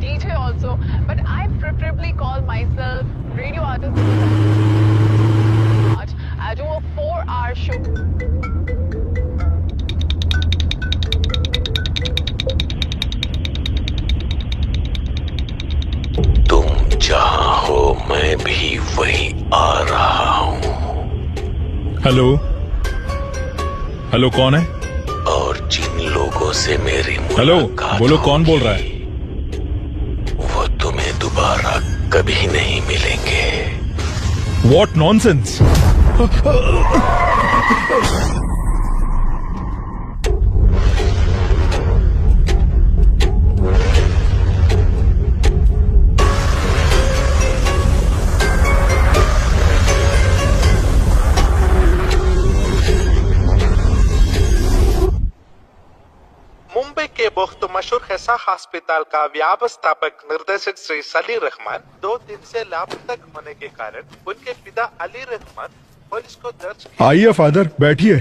DJ also, but I preferably call myself radio artist. I do a 4-hour show. तुम जहां हो मैं भी वहीं आ रहा हूँ। हेलो हेलो, कौन है? और जिन लोगों से मेरी हेलो, मुलाकात बोलो कौन बोल रहा है? वो तुम्हें दोबारा कभी नहीं मिलेंगे। What nonsense! मुंबई के बहुत मशहूर हैसा अस्पताल का व्यवस्थापक निर्देशक श्री सलीर रहमान 2 दिन से लापता होने के कारण उनके पिता अली रहमान पुलिस को दर्ज किया। आइए फादर, बैठिए।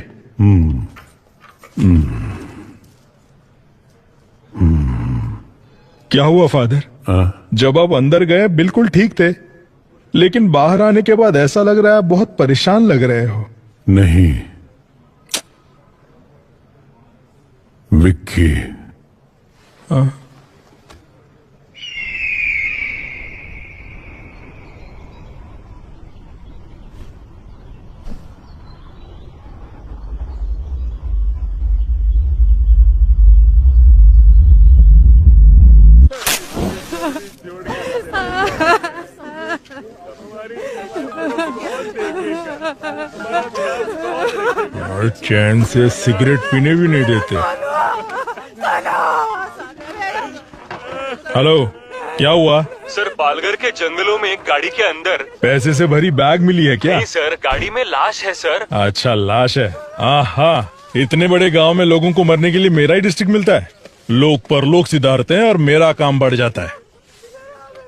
क्या हुआ फादर? जब आप अंदर गए बिल्कुल ठीक थे, लेकिन बाहर आने के बाद ऐसा लग रहा है बहुत परेशान लग रहे हो। नहीं विक्की, और चैन से सिगरेट पीने भी नहीं देते। हेलो, क्या हुआ? सर, पालघर के जंगलों में एक गाड़ी के अंदर पैसे से भरी बैग मिली है क्या? नहीं सर, गाड़ी में लाश है सर। अच्छा, लाश है। आहा, इतने बड़े गांव में लोगों को मरने के लिए मेरा ही डिस्ट्रिक्ट मिलता है। लोग परलोक सिधारते हैं और मेरा काम बढ़ जाता है।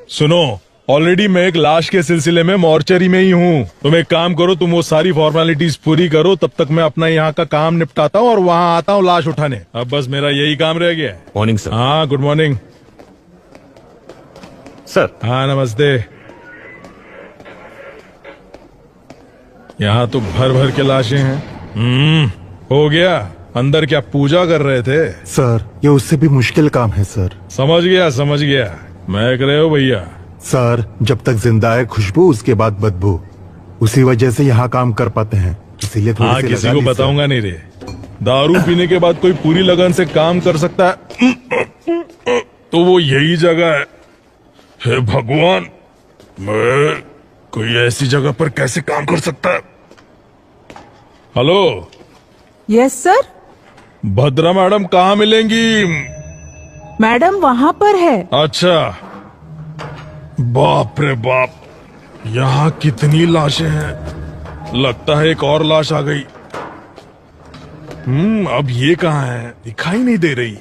सुनो, ऑलरेडी मैं एक लाश के सिलसिले में मॉर्चरी में ही हूँ। तुम एक काम करो, तुम वो सारी फॉर्मेलिटीज पूरी करो, तब तक मैं अपना यहाँ का काम निपटाता हूँ और वहाँ आता हूँ लाश उठाने। अब बस मेरा यही काम रह गया है। Morning sir. हाँ, गुड मॉर्निंग सर। हाँ, नमस्ते। यहाँ तो भर भर के लाशें हैं। हो गया। अंदर क्या पूजा कर रहे थे? सर, ये उससे भी मुश्किल काम है सर। समझ गया। महक रहे हो भैया? सर, जब तक जिंदा है खुशबू, उसके बाद बदबू। उसी वजह से यहाँ काम कर पाते हैं, इसीलिए थोड़ी हाँ, सी किसी लगा को ली, बताऊंगा नहीं रे। दारू पीने के बाद कोई पूरी लगन से काम कर सकता है तो वो यही जगह है। हे भगवान, मैं कोई ऐसी जगह पर कैसे काम कर सकता है? Hello. Yes sir. Bhadra madam कहाँ मिलेंगी? मैडम वहाँ पर है। अच्छा, बाप रे बाप, यहाँ कितनी लाशें हैं। लगता है एक और लाश आ गई। अब ये कहाँ है? दिखाई नहीं दे रही।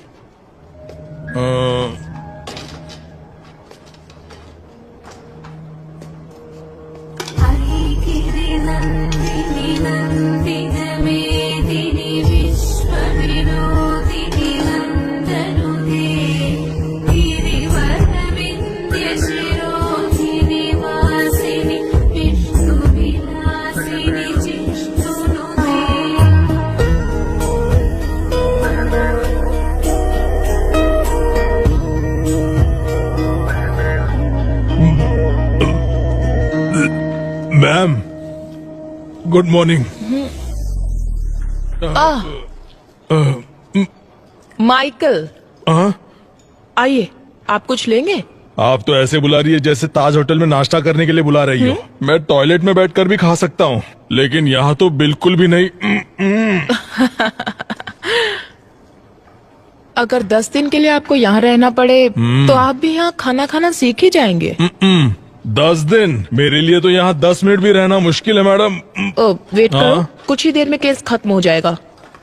Ma'am, good morning. माइकल, आइए, आप कुछ लेंगे? आप तो ऐसे बुला रही है जैसे ताज होटल में नाश्ता करने के लिए बुला रही हो। मैं टॉयलेट में बैठकर भी खा सकता हूँ, लेकिन यहाँ तो बिल्कुल भी नहीं। अगर 10 दिन के लिए आपको यहाँ रहना पड़े तो आप भी यहाँ खाना खाना सीख ही जाएंगे। 10 दिन? मेरे लिए तो यहाँ 10 मिनट भी रहना मुश्किल है मैडम। वेट करो, कुछ ही देर में केस खत्म हो जाएगा।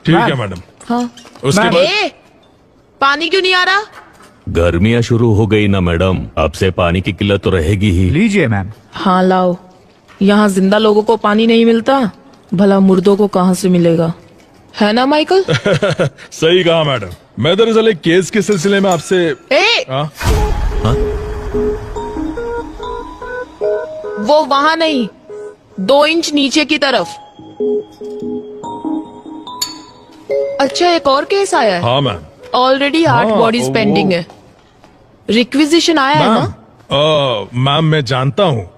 ठीक है मैडम। हाँ। उसके बाद पानी क्यों नहीं आ रहा? गर्मियाँ शुरू हो गई ना मैडम, अब से पानी की किल्लत तो रहेगी ही। लीजिए मैम। हाँ लाओ। यहाँ जिंदा लोगों को पानी नहीं मिलता, भला मुर्दों को कहाँ से मिलेगा, है ना माइकल? सही कहा मैडम। मैं दरअसल एक केस के सिलसिले में आपसे हाँ? वो वहां नहीं, 2 इंच नीचे की तरफ। अच्छा, एक और केस आया है। हाँ मैम। ऑलरेडी 8 हाँ, बॉडीज वो- पेंडिंग है। रिक्विजिशन आया है ना? मैम मैं जानता हूँ,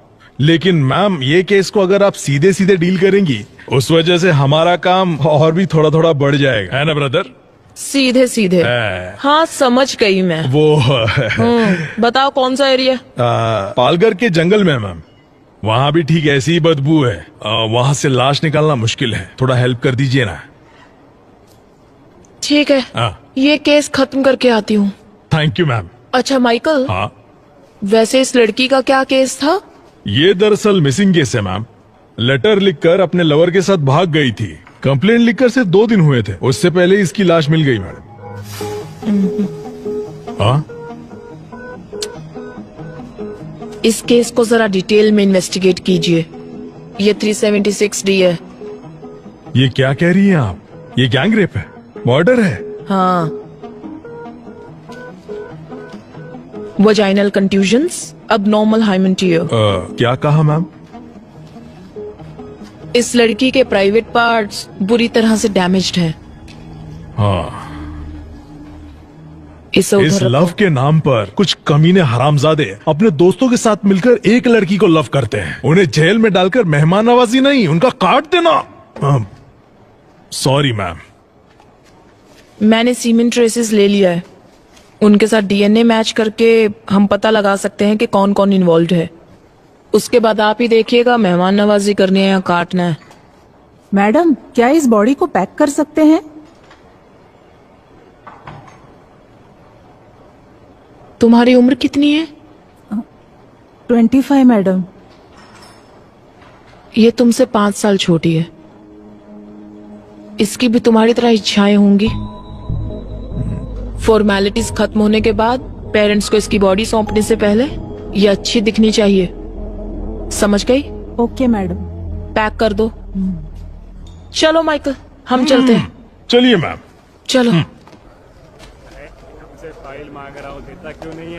लेकिन मैम ये केस को अगर आप सीधे सीधे डील करेंगी, उस वजह से हमारा काम और भी थोड़ा थोड़ा बढ़ जाएगा, है ना ब्रदर? सीधे सीधे। हाँ, समझ गई मैं। वो बताओ कौन सा एरिया? पालघर के जंगल में मैम, वहाँ भी ठीक ऐसी ही बदबू है। वहाँ से लाश निकालना मुश्किल है, थोड़ा हेल्प कर दीजिए ना। ठीक है, ये केस खत्म करके आती हूँ। Thank you ma'am. अच्छा माइकल, हाँ, वैसे इस लड़की का क्या केस था? ये दरअसल मिसिंग केस है मैम। लेटर लिखकर अपने लवर के साथ भाग गई थी। कंप्लेंट लिखकर सिर्फ 2 दिन हुए थे, उससे पहले ही इसकी लाश मिल गई मैडम। हाँ, इस केस को जरा डिटेल में इन्वेस्टिगेट कीजिए। ये 376D है। ये क्या कह रही हैं आप? ये गैंग रेप है, मर्डर है। हाँ, vaginal contusions, abnormal hymen tear. क्या कहा मैम? इस लड़की के प्राइवेट पार्ट्स बुरी तरह से डैमेज्ड हैं। हाँ, इसे इस उधर लव रखो। के नाम पर कुछ कमीने हरामजादे अपने दोस्तों के साथ मिलकर एक लड़की को लव करते हैं। उन्हें जेल में डालकर मेहमान नवाजी नहीं, उनका काट देना। Sorry ma'am. मैंने सीमेंट ट्रेसेस ले लिया है। उनके साथ डीएनए मैच करके हम पता लगा सकते हैं कि कौन कौन इन्वॉल्व है। उसके बाद आप ही देखिएगा मेहमान नवाजी करनी है या काटना है। मैडम, क्या इस बॉडी को पैक कर सकते हैं? तुम्हारी उम्र कितनी है? 25 मैडम। ये तुमसे 5 साल छोटी है। इसकी भी तुम्हारी तरह इच्छाएं होंगी। फॉर्मेलिटीज खत्म होने के बाद पेरेंट्स को इसकी बॉडी सौंपने से पहले ये अच्छी दिखनी चाहिए। समझ गई? Okay madam. पैक कर दो। चलो माइकल, हम चलते हैं। चलिए मैम। चलो।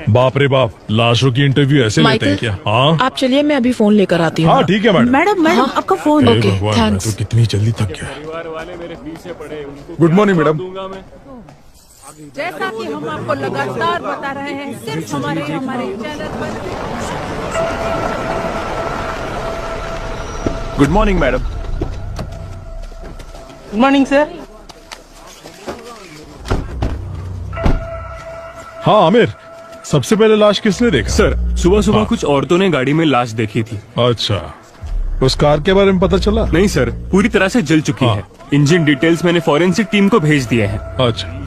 बाप रे बाप, लाशों की इंटरव्यू ऐसे लेते हैं माइकल, क्या? हाँ आप चलिए, मैं अभी फोन लेकर आती हूँ। हाँ, ठीक है मैडम। मैडम, हाँ? आपका फोन। हे ओके, भगवान, मैं थैंक्स। तो कितनी जल्दी थक गया। Good morning madam. जैसा कि हम आपको लगातार बता रहे हैं, सिर्फ हमारे चैनल पर। Good morning madam. Good morning sir. हाँ आमिर, सबसे पहले लाश किसने देखा? सर, सुबह सुबह हाँ। कुछ औरतों ने गाड़ी में लाश देखी थी। अच्छा, उस कार के बारे में पता चला? नहीं सर, पूरी तरह से जल चुकी हाँ। है। इंजन डिटेल्स मैंने फॉरेंसिक टीम को भेज दिए हैं। अच्छा,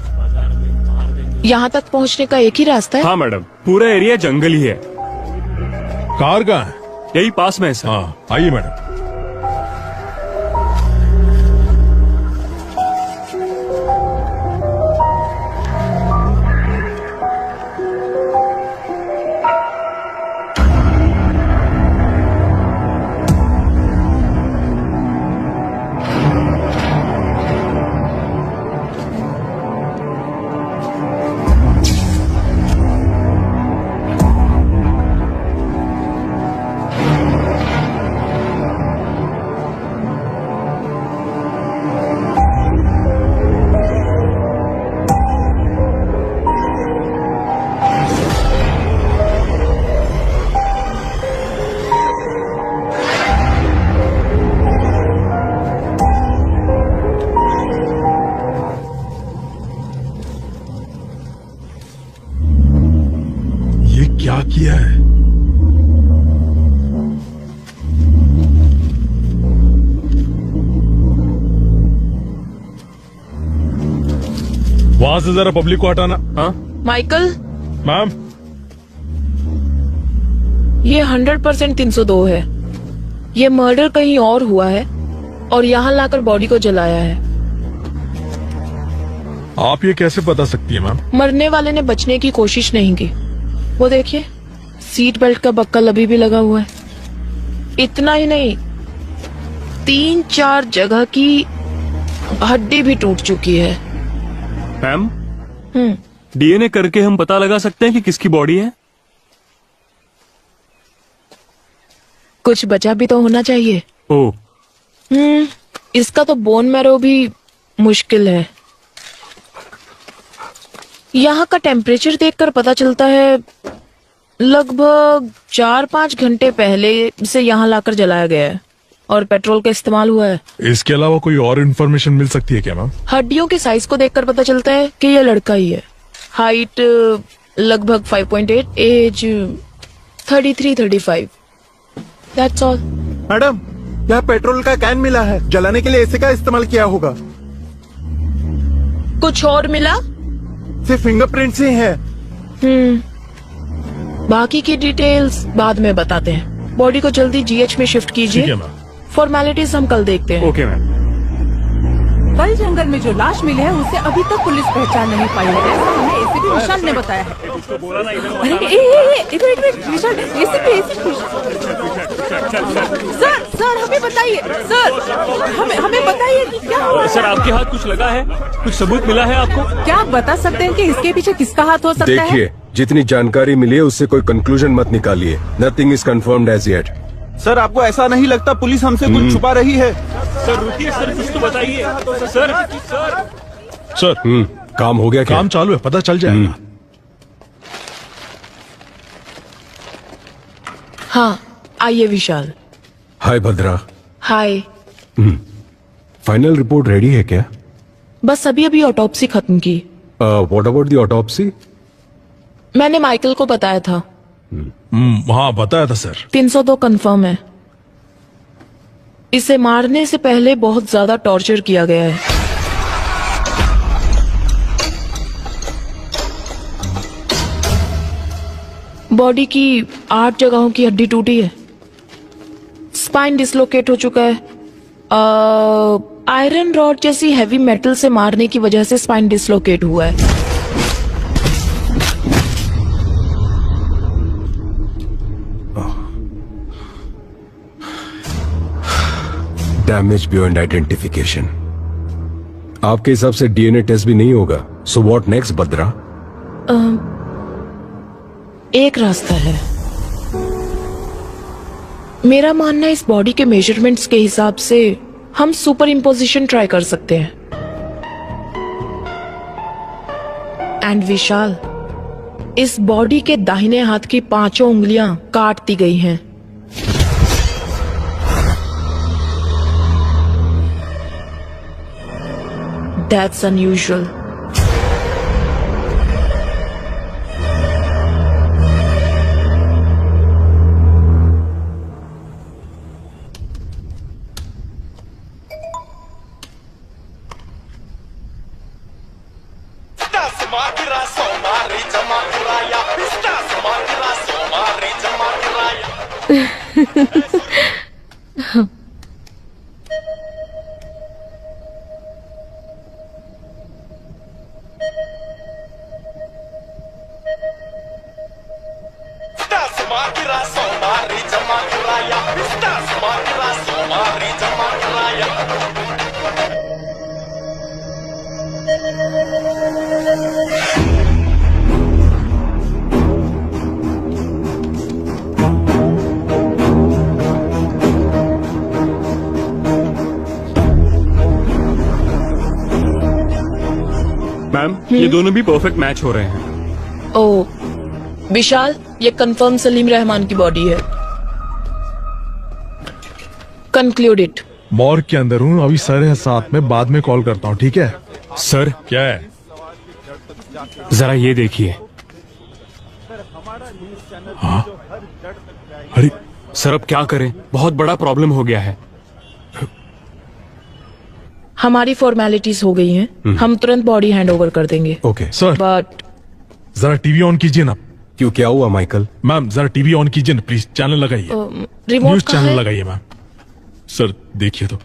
यहाँ तक पहुँचने का एक ही रास्ता है? हाँ मैडम, पूरा एरिया जंगल ही है। कार कहाँ है? यही पास में है सर। हाँ, आइए मैडम। ये क्या किया है? वहां से जरा पब्लिक को हटाना। हाँ माइकल, मैम, ये 100% 302 है। ये मर्डर कहीं और हुआ है और यहाँ लाकर बॉडी को जलाया है। आप ये कैसे बता सकती है मैम? मरने वाले ने बचने की कोशिश नहीं की। वो देखिए, सीट बेल्ट का बक्कल अभी भी लगा हुआ है। इतना ही नहीं, 3-4 जगह की हड्डी भी टूट चुकी है। मैम, डीएनए करके हम पता लगा सकते हैं कि किसकी बॉडी है? कुछ बचा भी तो होना चाहिए। ओ, इसका तो बोन मैरो भी मुश्किल है। यहाँ का टेम्परेचर देखकर पता चलता है लगभग 4-5 घंटे पहले इसे यहाँ लाकर जलाया गया है और पेट्रोल का इस्तेमाल हुआ है। इसके अलावा कोई और इन्फॉर्मेशन मिल सकती है क्या मैम? हड्डियों के साइज को देखकर पता चलता है कि यह लड़का ही है। हाइट लगभग 5.8, एज 33-35। That's all. मैडम, यहाँ पेट्रोल का कैन मिला है, जलाने के लिए इसी का इस्तेमाल किया होगा। कुछ और मिला? सिर्फ फिंगरप्रिंट्स ही है। बाकी की डिटेल्स बाद में बताते हैं। बॉडी को जल्दी जीएच में शिफ्ट ठीक है कीजिए। मैम। फॉर्मेलिटीज हम कल देखते हैं। Okay ma'am. कल जंगल में जो लाश मिली है उसे अभी तक पुलिस पहचान नहीं पाई है, ऐसा हमें एसीपी विशाल ने बताया है। अरे इधर विशाल, एसीपी सर हमें बताइए, सर हमें बताइए कि क्या हुआ। सर, आपके हाथ कुछ लगा है? कुछ सबूत मिला है आपको? क्या आप बता सकते हैं कि इसके पीछे किसका हाथ हो सकता है? देखिए, जितनी जानकारी मिली है उससे कोई कंक्लूजन मत निकालिए। Nothing is confirmed as yet. Sir, आपको ऐसा नहीं लगता पुलिस हमसे कुछ छुपा रही है? सर रुकिए सर, कुछ तो बताइए। सर सर काम हो गया क्या? काम चालू है, पता चल जाएगा। हाँ, आइए विशाल। हाय भद्रा। हाय। फाइनल रिपोर्ट रेडी है क्या? बस अभी ऑटोप्सी खत्म की। What about the autopsy? मैंने माइकल को बताया था। हाँ बताया था सर। 302 कंफर्म है। इसे मारने से पहले बहुत ज्यादा टॉर्चर किया गया है। बॉडी की 8 जगहों की हड्डी टूटी है। स्पाइन डिसलोकेट हो चुका है। आयरन रॉड जैसी हैवी मेटल से मारने की वजह से स्पाइन डिसलोकेट हुआ है। Damage beyond identification. आपके हिसाब से डीएनए टेस्ट भी नहीं होगा। सो व्हाट नेक्स्ट भद्रा? एक रास्ता है। मेरा मानना है इस बॉडी के मेजरमेंट्स के हिसाब से हम सुपर इम्पोजिशन ट्राई कर सकते हैं। एंड विशाल, इस बॉडी के दाहिने हाथ की 5 उंगलियां काट दी गई हैं। That's unusual. मैम, ये दोनों भी परफेक्ट मैच हो रहे हैं। ओ विशाल, ये कंफर्म सलीम रहमान की बॉडी है। Conclude it. मॉर्ग के अंदर हूँ, अभी सर है साथ में, बाद में कॉल करता हूँ, ठीक है? सर, क्या है? जरा ये देखिए। हाँ? अरे सर, अब क्या करें? बहुत बड़ा प्रॉब्लम हो गया है। हमारी फॉर्मेलिटीज हो गई हैं। हम तुरंत बॉडी हैंड ओवर कर देंगे। ओके सर, बट जरा टीवी ऑन कीजिए ना। क्यों, क्या हुआ माइकल? मैम जरा टीवी ऑन कीजिए ना प्लीज, चैनल लगाइए। रिमोट न्यूज कहाँ चैनल है? लगाइए मैम। सर देखिए तो।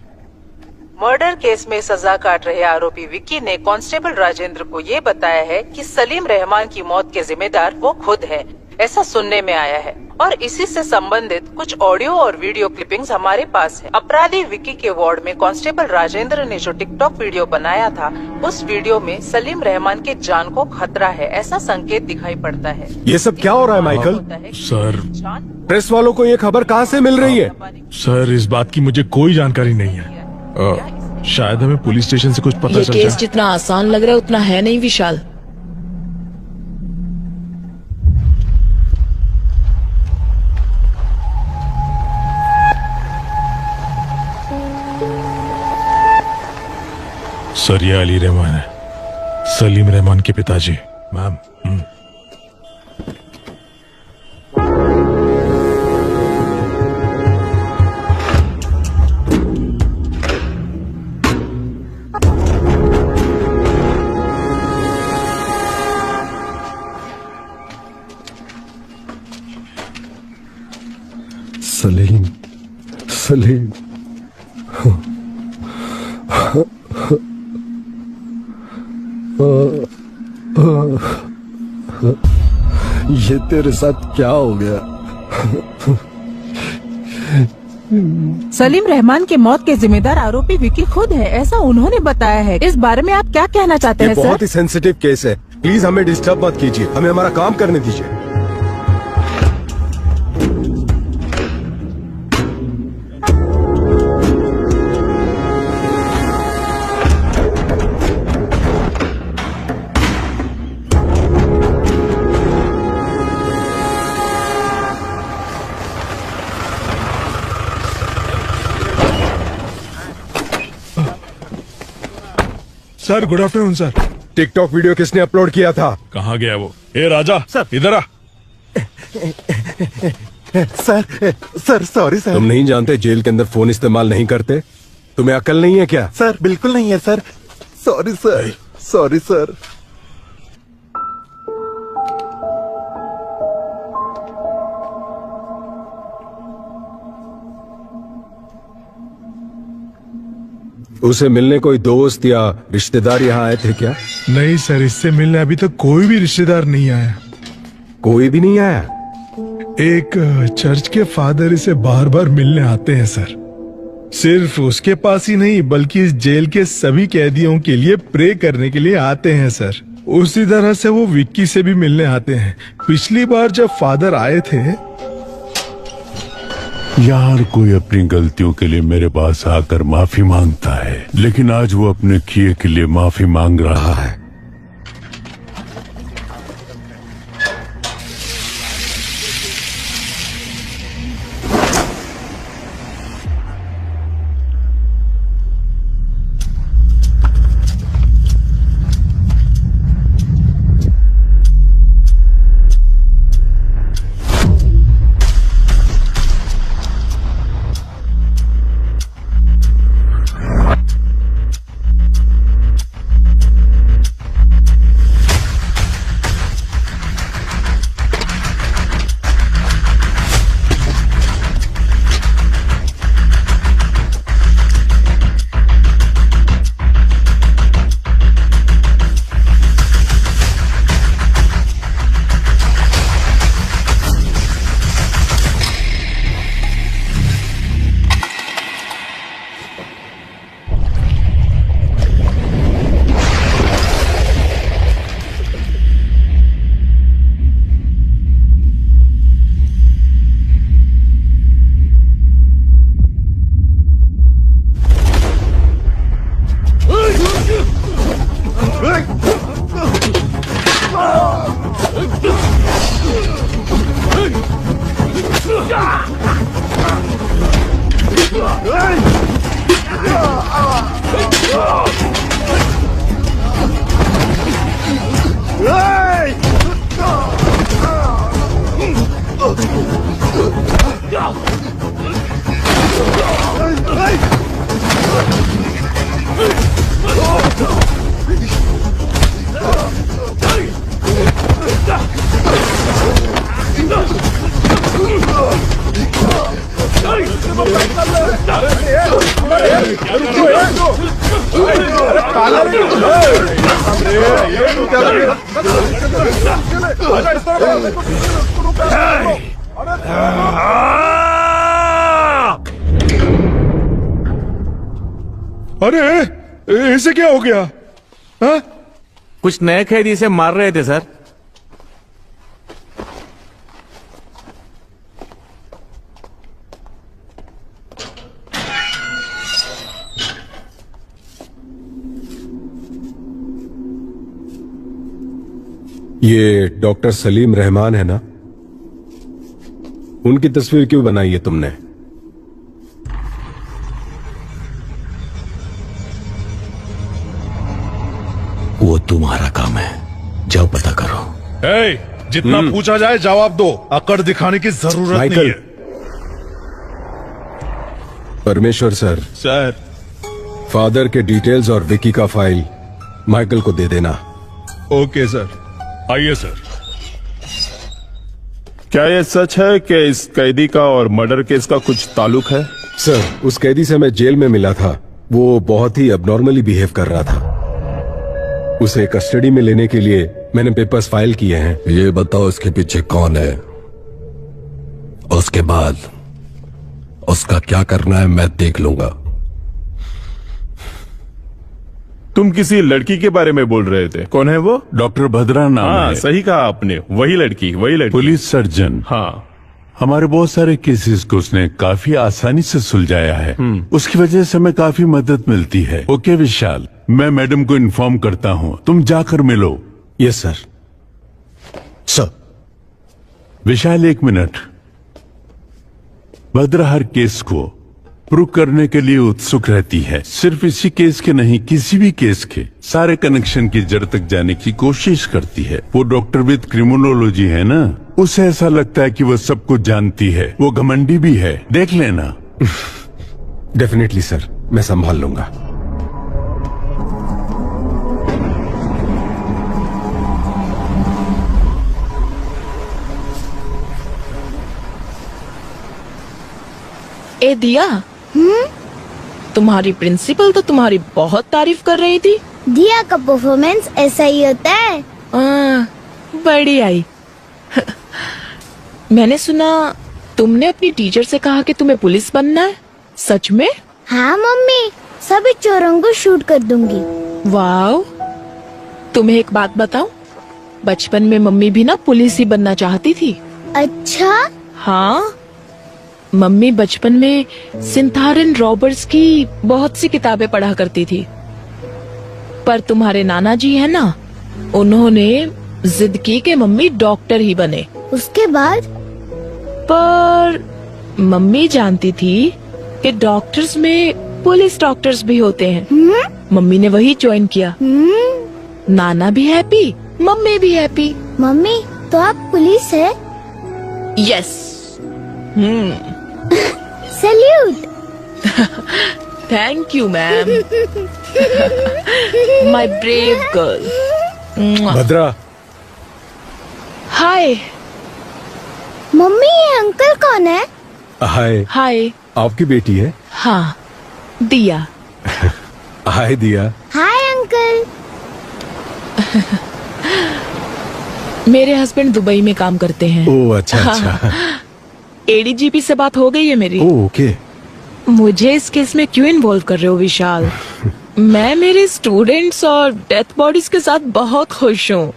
मर्डर केस में सजा काट रहे आरोपी विक्की ने कांस्टेबल राजेंद्र को ये बताया है कि सलीम रहमान की मौत के जिम्मेदार वो खुद है। ऐसा सुनने में आया है। और इसी से संबंधित कुछ ऑडियो और वीडियो क्लिपिंग्स हमारे पास है। अपराधी विकी के वार्ड में कांस्टेबल राजेंद्र ने जो टिकटॉक वीडियो बनाया था, उस वीडियो में सलीम रहमान की जान को खतरा है ऐसा संकेत दिखाई पड़ता है। ये सब क्या हो रहा है माइकल? सर, प्रेस वालों को ये खबर कहाँ से मिल रही है? सर, इस बात की मुझे कोई जानकारी नहीं है। शायद हमें पुलिस स्टेशन से कुछ पता ये चल केस जाए। जितना आसान लग रहा है उतना है नहीं विशाल। सर, ये अली रहमान है, सलीम रहमान के पिताजी। मैम, सलीम, सलीम। ये तेरे साथ क्या हो गया? सलीम रहमान के मौत के जिम्मेदार आरोपी विकी खुद है, ऐसा उन्होंने बताया है। इस बारे में आप क्या कहना चाहते ये हैं बहुत सर? ही सेंसिटिव केस है, प्लीज हमें डिस्टर्ब मत कीजिए, हमें हमारा काम करने दीजिए। Sir, good afternoon sir. TikTok video किसने अपलोड किया था? कहाँ गया वो? ए राजा, सर इधर आ। Sir sorry sir. तुम नहीं जानते जेल के अंदर फोन इस्तेमाल नहीं करते? तुम्हें अकल नहीं है क्या? सर बिल्कुल नहीं है sir. Sorry sir, sorry sir. उसे मिलने कोई दोस्त या रिश्तेदार यहाँ आए थे क्या? नहीं सर, इससे मिलने अभी तक कोई भी रिश्तेदार नहीं आया। कोई भी नहीं आया? एक चर्च के फादर इसे बार बार मिलने आते हैं सर। सिर्फ उसके पास ही नहीं बल्कि इस जेल के सभी कैदियों के लिए प्रे करने के लिए आते हैं सर। उसी तरह से वो विक्की से भी मिलने आते हैं। पिछली बार जब फादर आए थे, यार कोई अपनी गलतियों के लिए मेरे पास आकर माफी मांगता है, लेकिन आज वो अपने किए के लिए माफी मांग रहा है। अरे ऐसे क्या हो गया? हा? कुछ नए कैदी से मार रहे थे सर। ये डॉक्टर सलीम रहमान है ना? उनकी तस्वीर क्यों बनाई है तुमने? वो तुम्हारा काम है, जाओ पता करो। जितना पूछा जाए जवाब दो, अकड़ दिखाने की जरूरत नहीं माइकल। है। परमेश्वर सर, फादर के डिटेल्स और विकी का फाइल माइकल को दे देना। Okay sir. आइए सर। क्या यह सच है कि इस कैदी का और मर्डर केस का कुछ ताल्लुक है? सर, उस कैदी से मैं जेल में मिला था। वो बहुत ही अबनॉर्मली बिहेव कर रहा था। उसे कस्टडी में लेने के लिए मैंने पेपर्स फाइल किए हैं। ये बताओ इसके पीछे कौन है, उसके बाद उसका क्या करना है मैं देख लूंगा। तुम किसी लड़की के बारे में बोल रहे थे, कौन है वो? डॉक्टर भद्रा नाम हाँ, है। सही कहा आपने, वही लड़की। Police surgeon. हाँ, हमारे बहुत सारे केसेस को उसने काफी आसानी से सुलझाया है। उसकी वजह से हमें काफी मदद मिलती है। ओके विशाल, मैं मैडम को इन्फॉर्म करता हूँ, तुम जाकर मिलो। Yes sir. सर। विशाल, एक मिनट। भद्रा हर केस को प्रूव करने के लिए उत्सुक रहती है। सिर्फ इसी केस के नहीं, किसी भी केस के सारे कनेक्शन की जड़ तक जाने की कोशिश करती है। वो डॉक्टर विद क्रिमिनोलॉजी है ना, उसे ऐसा लगता है कि वो सब कुछ जानती है। वो घमंडी भी है, देख लेना। डेफिनेटली सर, मैं संभाल लूंगा। ए दिया, तुम्हारी प्रिंसिपल तो तुम्हारी बहुत तारीफ कर रही थी। दिया का परफॉर्मेंस ऐसा ही होता है। बड़ी आई। मैंने सुना तुमने अपनी टीचर से कहा कि तुम्हें पुलिस बनना है, सच में? हाँ मम्मी, सभी चोरों को शूट कर दूंगी। वाओ, तुम्हें एक बात बताऊं, बचपन में मम्मी भी ना पुलिस ही बनना चाहती थी। अच्छा? हाँ, मम्मी बचपन में सिंथारन रॉबर्ट्स की बहुत सी किताबें पढ़ा करती थी। पर तुम्हारे नाना जी है ना, उन्होंने जिद की कि मम्मी डॉक्टर ही बने। उसके बाद? पर मम्मी जानती थी कि डॉक्टर्स में पुलिस डॉक्टर्स भी होते हैं। मम्मी ने वही ज्वाइन किया। नाना भी हैप्पी, मम्मी भी हैप्पी। मम्मी, तो आप पुलिस है? Yes. Salute. Thank you ma'am. My brave girl. Bhadra. Hi. Mummy, ये अंकल कौन है? हाय। हाय। आपकी बेटी है? हाँ, दिया। हाय दिया। Hi uncle. मेरे हस्बैंड दुबई में काम करते हैं। ओह अच्छा अच्छा। एडीजीपी से बात हो गई है मेरी। Oh okay. मुझे इस केस में क्यों इन्वॉल्व कर रहे हो विशाल? मैं मेरे स्टूडेंट्स और डेथ बॉडीज के साथ बहुत खुश हूँ।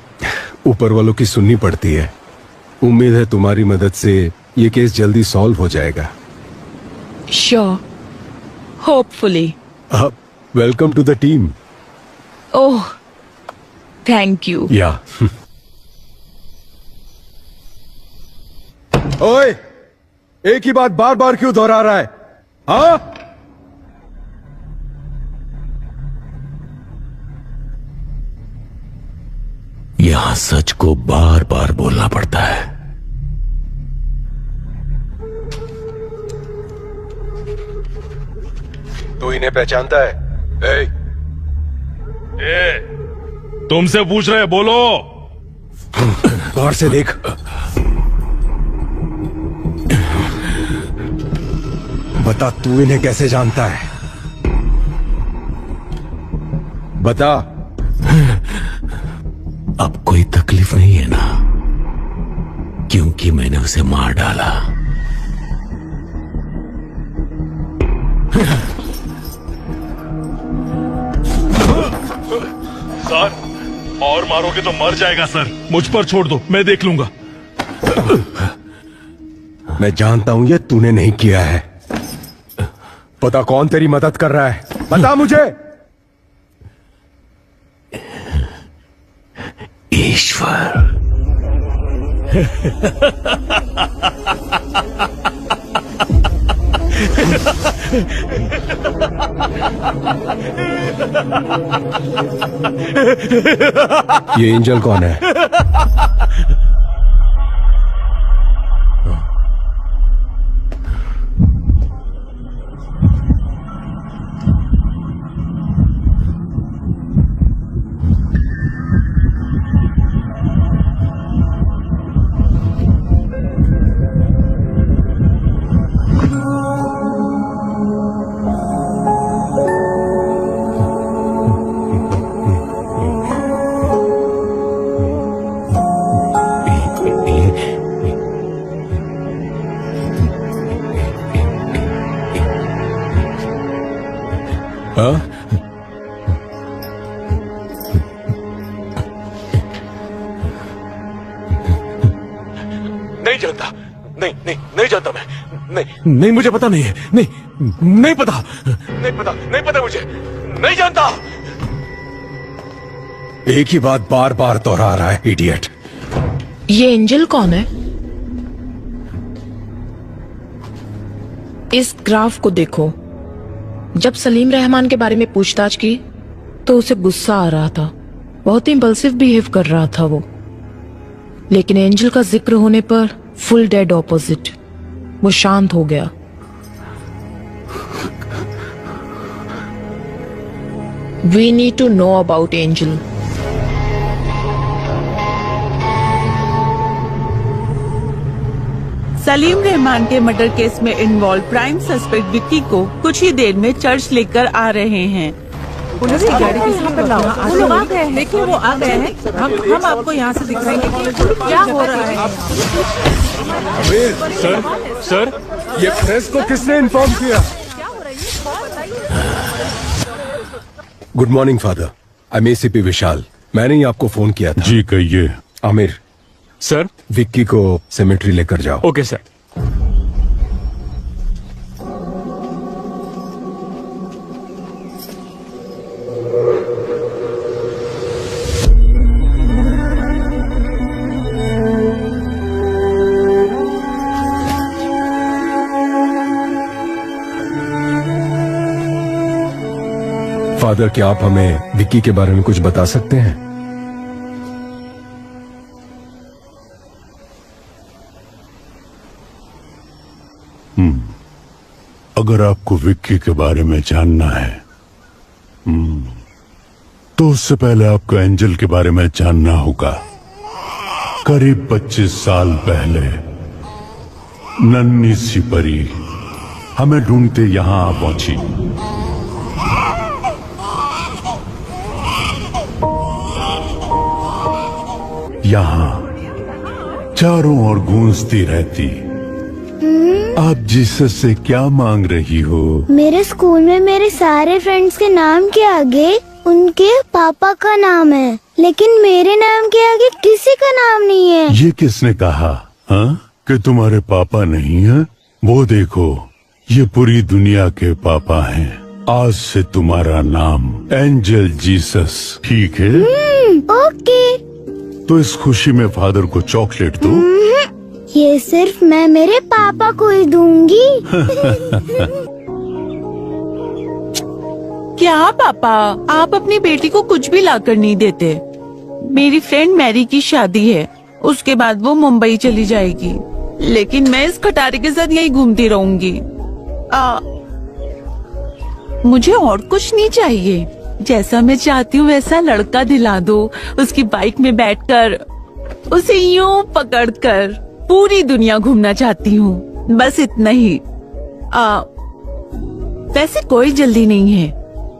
ऊपर वालों की सुननी पड़ती है। उम्मीद है तुम्हारी मदद से ये केस जल्दी सॉल्व हो जाएगा। Sure, hopefully. Welcome to the team. Oh, thank you. Yeah. ओए, एक ही बात बार बार क्यों दोहरा रहा है? हाँ? यहां सच को बार बार बोलना पड़ता है। तू इन्हें पहचानता है? तुमसे पूछ रहे, बोलो। गौर से देख। बता, तू इन्हें कैसे जानता है? बता। अब कोई तकलीफ नहीं है ना? क्योंकि मैंने उसे मार डाला। सर, और मारोगे तो मर जाएगा सर। मुझ पर छोड़ दो, मैं देख लूंगा। मैं जानता हूं ये तूने नहीं किया है। पता कौन तेरी मदद कर रहा है? बता मुझे। ईश्वर। ये एंजल कौन है? नहीं जानता, नहीं जानता मैं। नहीं मुझे पता नहीं है। नहीं पता मुझे। नहीं जानता। एक ही बात बार बार दोहरा रहा है, इडियट। ये एंजल कौन है? इस ग्राफ को देखो। जब सलीम रहमान के बारे में पूछताछ की तो उसे गुस्सा आ रहा था, बहुत ही इंपल्सिव बिहेव कर रहा था वो। लेकिन एंजल का जिक्र होने पर फुल डेड ऑपोजिट, वो शांत हो गया। We need to know about Angel. Salim Rahman के मर्डर केस में इन्वॉल्व प्राइम सस्पेक्ट विक्की को कुछ ही देर में चर्च लेकर आ रहे हैं। पुलिस की गाड़ी किस पे लाओ? वो लोग आ गए हैं। देखिए वो आ गए हैं। हम आपको यहाँ से दिखाएंगे कि क्या हो रहा है। सर, ये प्रेस को किसने इन्फॉर्म किया? Good morning father, I am ACP Vishal. मैंने ही आपको फोन किया था। जी कहिए। आमिर सर, विक्की को सेमेट्री लेकर जाओ। Okay sir. फादर, क्या आप हमें विक्की के बारे में कुछ बता सकते हैं? अगर आपको विक्की के बारे में जानना है तो उससे पहले आपको एंजल के बारे में जानना होगा। करीब 25 साल पहले नन्ही सी परी हमें ढूंढते यहां आ पहुंची। यहां चारों ओर गूंजती रहती। आप जीसस से क्या मांग रही हो? मेरे स्कूल में मेरे सारे फ्रेंड्स के नाम के आगे उनके पापा का नाम है, लेकिन मेरे नाम के आगे किसी का नाम नहीं है। ये किसने कहा कि तुम्हारे पापा नहीं है? वो देखो, ये पूरी दुनिया के पापा हैं। आज से तुम्हारा नाम एंजल जीसस, ठीक है? ओके। तो इस खुशी में फादर को चॉकलेट दो। ये सिर्फ मैं मेरे पापा को ही दूंगी। क्या पापा, आप अपनी बेटी को कुछ भी लाकर नहीं देते? मेरी फ्रेंड मैरी की शादी है, उसके बाद वो मुंबई चली जाएगी, लेकिन मैं इस खटारे के साथ यही घूमती रहूंगी। मुझे और कुछ नहीं चाहिए। जैसा मैं चाहती हूँ वैसा लड़का दिला दो। उसकी बाइक में बैठकर उसे यूं पकड़कर पूरी दुनिया घूमना चाहती हूँ, बस इतना ही। वैसे कोई जल्दी नहीं है,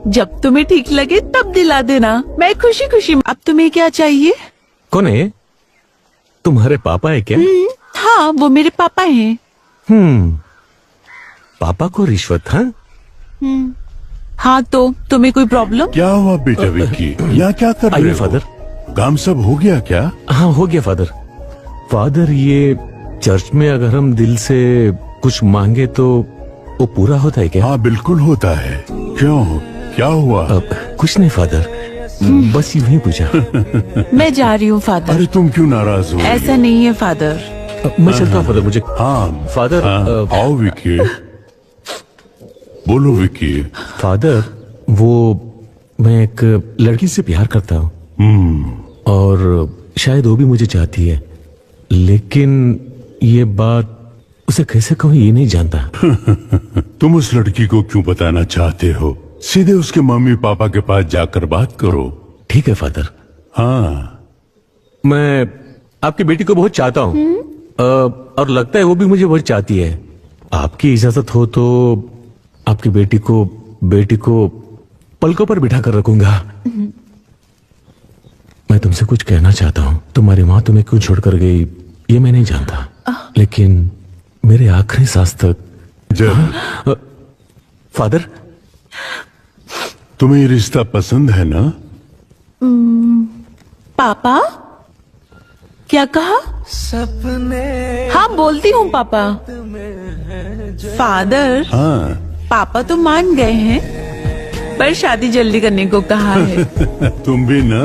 जब तुम्हें ठीक लगे तब दिला देना, मैं खुशी खुशी। अब तुम्हें क्या चाहिए? कौन है? तुम्हारे पापा है क्या? हाँ, वो मेरे पापा हैं। पापा को रिश्वत? हाँ हाँ, तो तुम्हें कोई प्रॉब्लम? क्या हुआ बेटा विक्की? यहाँ क्या कर रहे हो? फादर, काम सब हो गया क्या? हाँ हो गया फादर। फादर, ये चर्च में अगर हम दिल से कुछ मांगे तो वो पूरा होता है क्या? हाँ बिल्कुल होता है। क्यों, क्या हुआ? कुछ नहीं फादर, बस यूं ही पूछा। मैं जा रही हूँ फादर। अरे तुम क्यों नाराज हो? ऐसा नहीं है फादर। मैं चलता हूँ फादर। मुझे फादर आओ विक्की, बोलो विक्की। फादर, वो मैं एक लड़की से प्यार करता हूँ और शायद वो भी मुझे चाहती है, लेकिन ये बात उसे कैसे कहूँ ये नहीं जानता। तुम उस लड़की को क्यों बताना चाहते हो? सीधे उसके मम्मी पापा के पास जाकर बात करो। ठीक है फादर। हाँ, मैं आपकी बेटी को बहुत चाहता हूँ और लगता है वो भी मुझे बहुत चाहती है। आपकी इजाजत हो तो आपकी बेटी को पलकों पर बिठा कर रखूंगा। मैं तुमसे कुछ कहना चाहता हूँ। तुम्हारी माँ तुम्हें क्यों छोड़कर गई ये मैं नहीं जानता, लेकिन मेरे आखिरी सांस तक। फादर, तुम्हें ये रिश्ता पसंद है ना? पापा, क्या कहा? सपने। हाँ बोलती हूँ पापा। फादर, हाँ। पापा तो मान गए हैं, पर शादी जल्दी करने को कहा है। तुम भी ना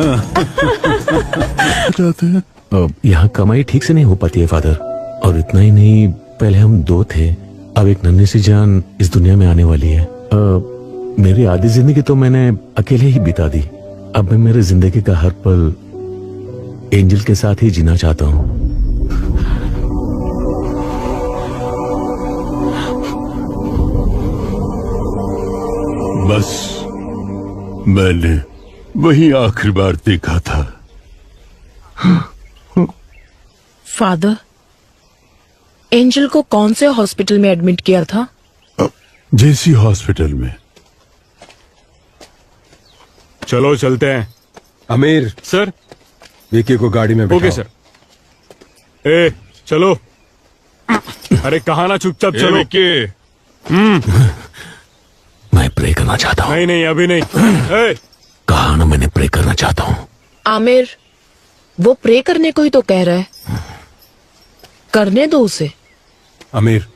चाहते हैं? यहाँ कमाई ठीक से नहीं हो पाती है फादर, और इतना ही नहीं, पहले हम दो थे, अब एक नन्ही सी जान इस दुनिया में आने वाली है। मेरी आधी जिंदगी तो मैंने अकेले ही बिता दी। अब मैं मेरे जिंदगी का हर पल एंजल के साथ ही जीना चाहता हूँ। बस मैंने वही आखिरी बार देखा था। फादर, एंजल को कौन से हॉस्पिटल में एडमिट किया था? जेसी हॉस्पिटल में। चलो चलते हैं। आमिर सर, विकी को गाड़ी में बिठाओ। Okay sir. ए चलो। अरे कहा ना, चुपचाप चलो। मैं प्रे करना चाहता हूँ। नहीं अभी नहीं। कहा ना, मैंने प्रे करना चाहता हूँ। आमिर, वो प्रे करने को ही तो कह रहा है, करने दो उसे। आमिर,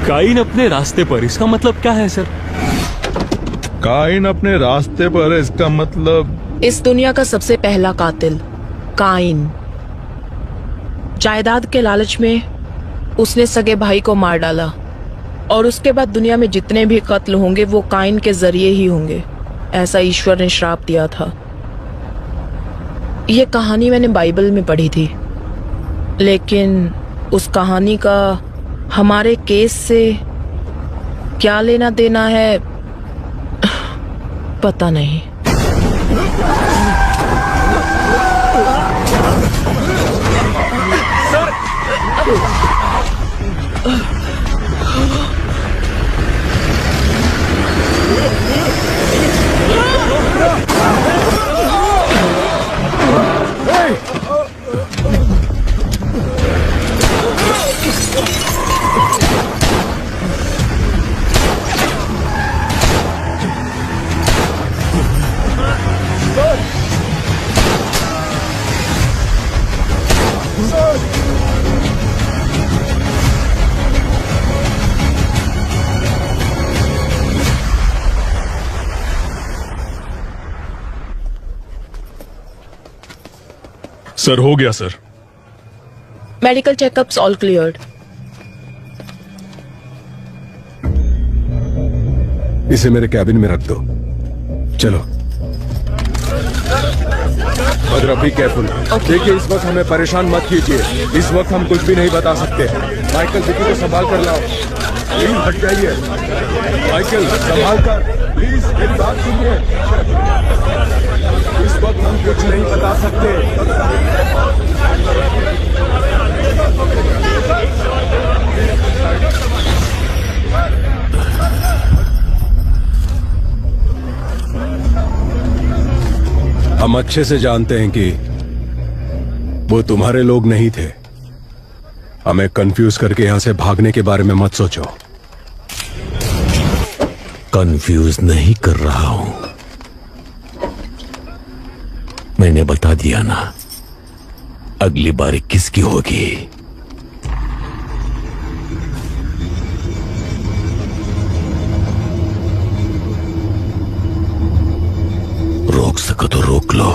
काइन अपने रास्ते पर, इसका मतलब क्या है सर? काइन अपने रास्ते पर है, इसका मतलब इस दुनिया का सबसे पहला कातिल काइन। जायदाद के लालच में उसने सगे भाई को मार डाला, और उसके बाद दुनिया में जितने भी कत्ल होंगे वो काइन के जरिए ही होंगे, ऐसा ईश्वर ने श्राप दिया था। ये कहानी मैंने बाइबल में पढ़ी थी, लेकिन उस कहानी का हमारे केस से क्या लेना देना है पता नहीं। सर हो गया sir. Medical checkups all cleared. इसे मेरे कैबिन में रख दो। चलो भद्रा, बी केयरफुल। देखिए, इस वक्त हमें परेशान मत कीजिए। इस वक्त हम कुछ भी नहीं बता सकते। माइकल, विकी को संभाल कर लाओ। प्लीज हट जाइए। माइकल, संभाल कर, प्लीज मेरी बात सुनिए। इस वक्त हम कुछ नहीं बता सकते। हम अच्छे से जानते हैं कि वो तुम्हारे लोग नहीं थे। हमें कंफ्यूज करके यहां से भागने के बारे में मत सोचो। कंफ्यूज नहीं कर रहा हूं, मैंने बता दिया ना, अगली बारी किसकी होगी। रोक सको तो रोक लो।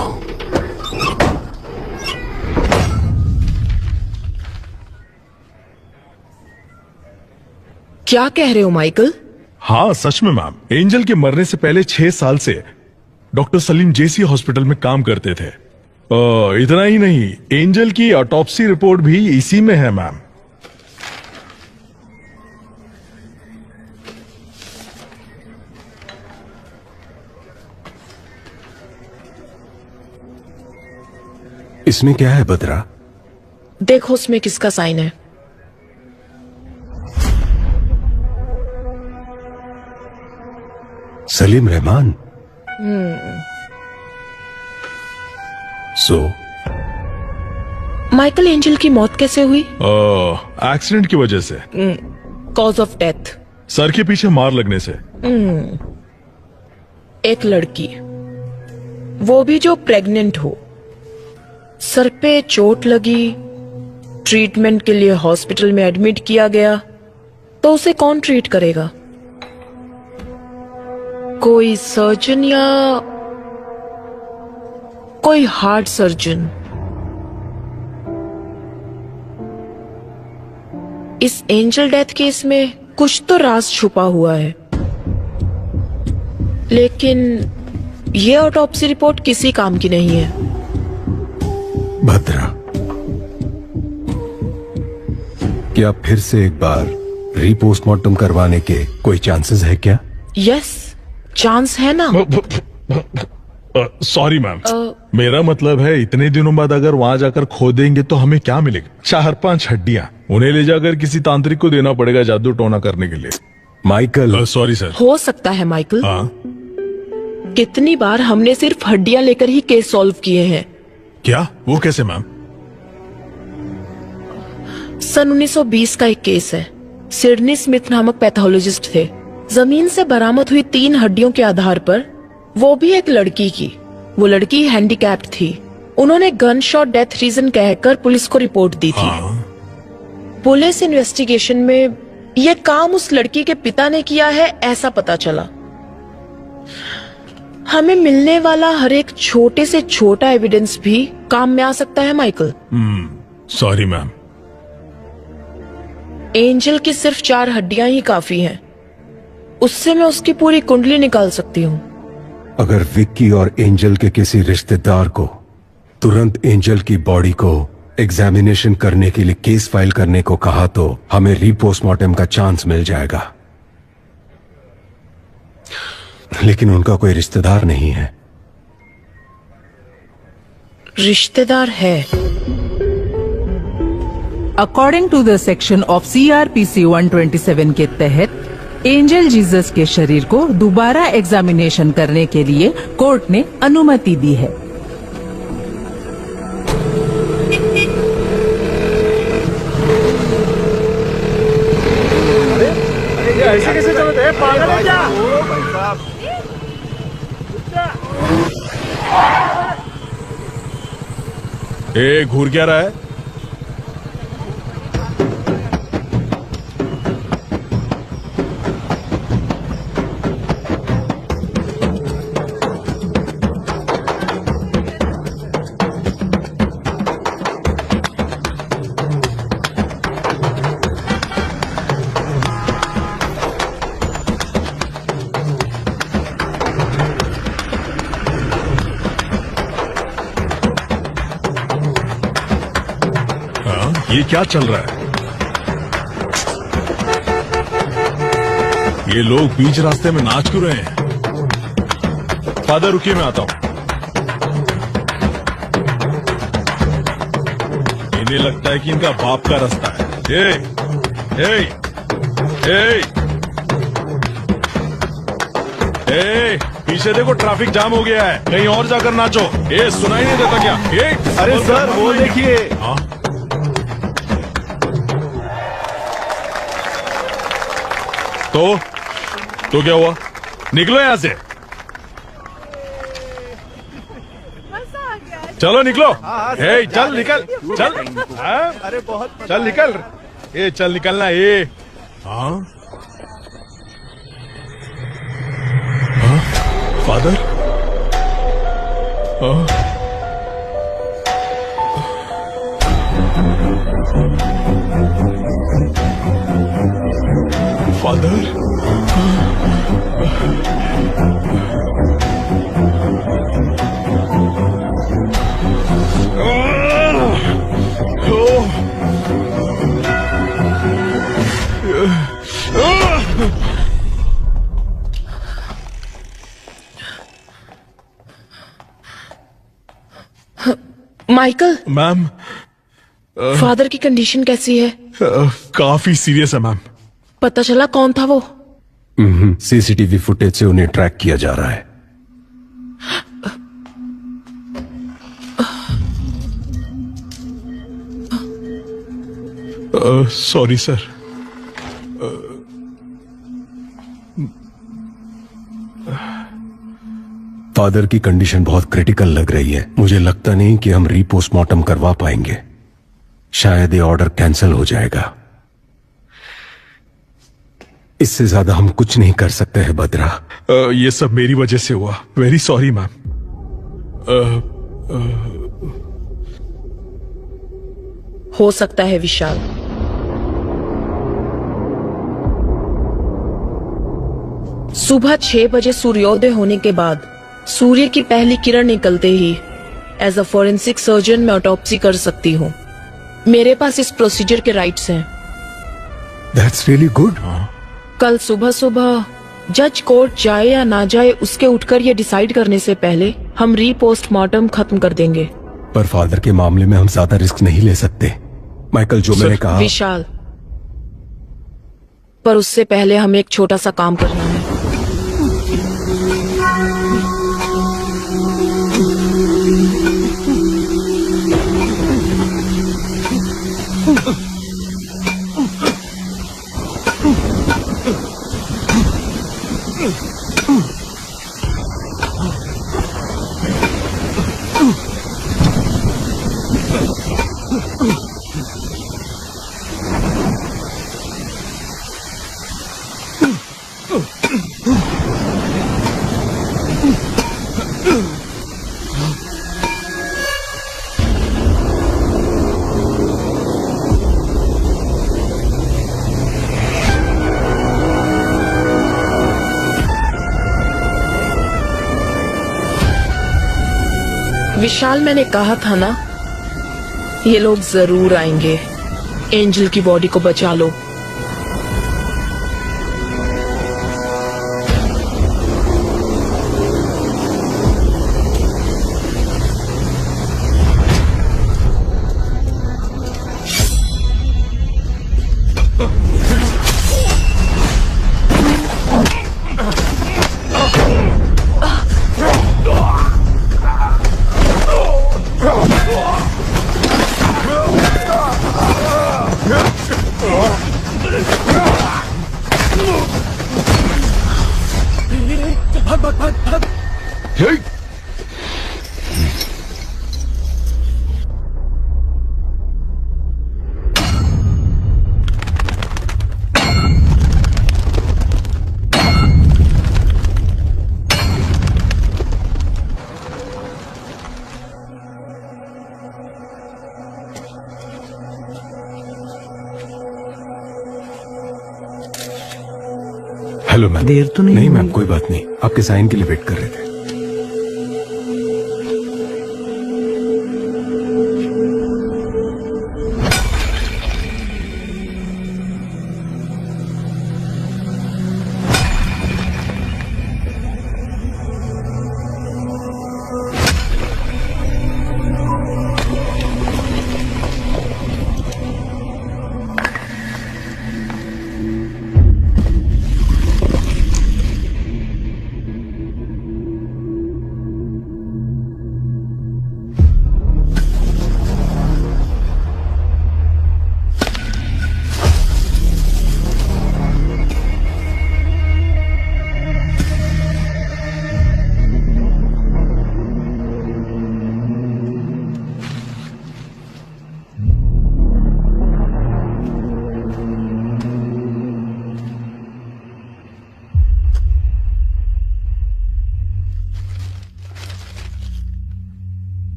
क्या कह रहे हो माइकल? हाँ सच में मैम, एंजल के मरने से पहले 6 साल से डॉक्टर सलीम जेसी हॉस्पिटल में काम करते थे। इतना ही नहीं, एंजल की ऑटोप्सी रिपोर्ट भी इसी में है मैम। इसमें क्या है बद्रा? देखो उसमें किसका साइन है। Salim Rahman. So Michael, angel की मौत कैसे हुई? एक्सीडेंट की वजह से। Cause of death? सर के पीछे मार लगने से। एक लड़की, वो भी जो प्रेग्नेंट हो, सर पे चोट लगी, ट्रीटमेंट के लिए हॉस्पिटल में एडमिट किया गया, तो उसे कौन ट्रीट करेगा? कोई सर्जन या कोई हार्ट सर्जन? इस एंजल डेथ केस में कुछ तो राज छुपा हुआ है, लेकिन ये ऑटोप्सी रिपोर्ट किसी काम की नहीं है। भद्रा, क्या फिर से एक बार रीपोस्टमार्टम करवाने के कोई चांसेस है क्या? यस, चांस है ना। सॉरी मैम, मेरा मतलब है इतने दिनों बाद अगर वहां जाकर खोदेंगे तो हमें क्या मिलेगा? 4-5 हड्डियां, उन्हें ले जाकर किसी तांत्रिक को देना पड़ेगा जादू टोना करने के लिए। माइकल। Sorry sir. हो सकता है माइकल। कितनी बार हमने सिर्फ हड्डियां लेकर ही केस सॉल्व किए हैं। क्या? वो कैसे मैम? सन 1920 का एक केस है। सिडनी स्मिथ नामक पैथोलॉजिस्ट थे। जमीन से बरामद हुई 3 हड्डियों के आधार पर, वो भी एक लड़की की, वो लड़की हैंडीकैप्ड थी। उन्होंने गन शॉट डेथ रीजन कहकर पुलिस को रिपोर्ट दी थी। पुलिस इन्वेस्टिगेशन में ये काम उस लड़की के पिता ने किया है, ऐसा पता चला। हमें मिलने वाला हर एक छोटे से छोटा एविडेंस भी काम में आ सकता है माइकल। Sorry ma'am. एंजल की सिर्फ 4 हड्डियां ही काफी हैं। उससे मैं उसकी पूरी कुंडली निकाल सकती हूँ। अगर विक्की और एंजल के किसी रिश्तेदार को तुरंत एंजल की बॉडी को एग्जामिनेशन करने के लिए केस फाइल करने को कहा तो हमें रीपोस्टमार्टम का चांस मिल जाएगा। लेकिन उनका कोई रिश्तेदार नहीं है। रिश्तेदार है। According to the section of CRPC 127 के तहत एंजल जीसस के शरीर को दोबारा एग्जामिनेशन करने के लिए कोर्ट ने अनुमति दी है। ऐसे कैसे चलते हैं? पागल है क्या? ए, घूर क्या रहा है? ये क्या चल रहा है? ये लोग बीच रास्ते में नाच क्यों रहे हैं? फादर रुकिए, मैं आता हूं। इन्हें लगता है कि इनका बाप का रास्ता है। पीछे देखो, ट्रैफिक जाम हो गया है, कहीं और जाकर नाचो। सुनाई नहीं देता क्या? अरे सर वो देखिए। हाँ? तो क्या हुआ? निकलो यहां से, चलो निकलो। चल निकल, चल। अरे बहुत चल निकल, चल निकलना। हाँ? Father? Father? Michael. Ma'am, father की कंडीशन कैसी है? काफी सीरियस है मैम। पता चला कौन था वो? सीसीटीवी फुटेज से उन्हें ट्रैक किया जा रहा है। Sorry sir. फादर की कंडीशन बहुत क्रिटिकल लग रही है। मुझे लगता नहीं कि हम रीपोस्टमार्टम करवा पाएंगे। शायद ये ऑर्डर कैंसिल हो जाएगा। इससे ज्यादा हम कुछ नहीं कर सकते हैं बद्रा। ये सब मेरी वजह से हुआ। Very sorry ma'am. हो सकता है विशाल। सुबह 6 बजे सूर्योदय होने के बाद सूर्य की पहली किरण निकलते ही एज अ फॉरेंसिक सर्जन मैं ऑटोप्सी कर सकती हूँ। मेरे पास इस प्रोसीजर के राइट्स हैं। That's really good. कल सुबह सुबह जज कोर्ट जाए या ना जाए उसके उठकर ये डिसाइड करने से पहले हम रीपोस्टमार्टम खत्म कर देंगे। पर फादर के मामले में हम ज्यादा रिस्क नहीं ले सकते। माइकल, जो मैंने कहा। विशाल, पर उससे पहले हमें एक छोटा सा काम करना है। विशाल, मैंने कहा था ना, ये लोग जरूर आएंगे। एंजल की बॉडी को बचा लो। Hello ma'am. देर तो नहीं मैम, कोई बात नहीं। आपके साइन के लिए वेट कर रहे थे।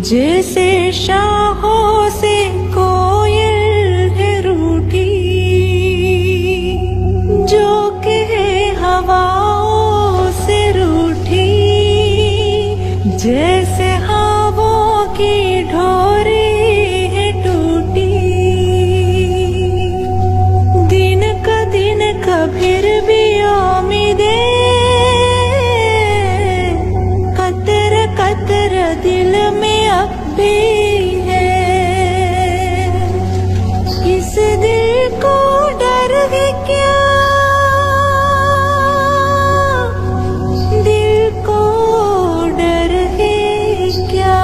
जैसे शाहों से कोयल है रूठी, जो कहे हवाओं से रूठी, जैसे हवाओं की ढोरी है टूटी। दिन का फिर भी उम्मीदें, कतर कतर दिल में अब भी है। इस दिल को डर है क्या, दिल को डर है क्या।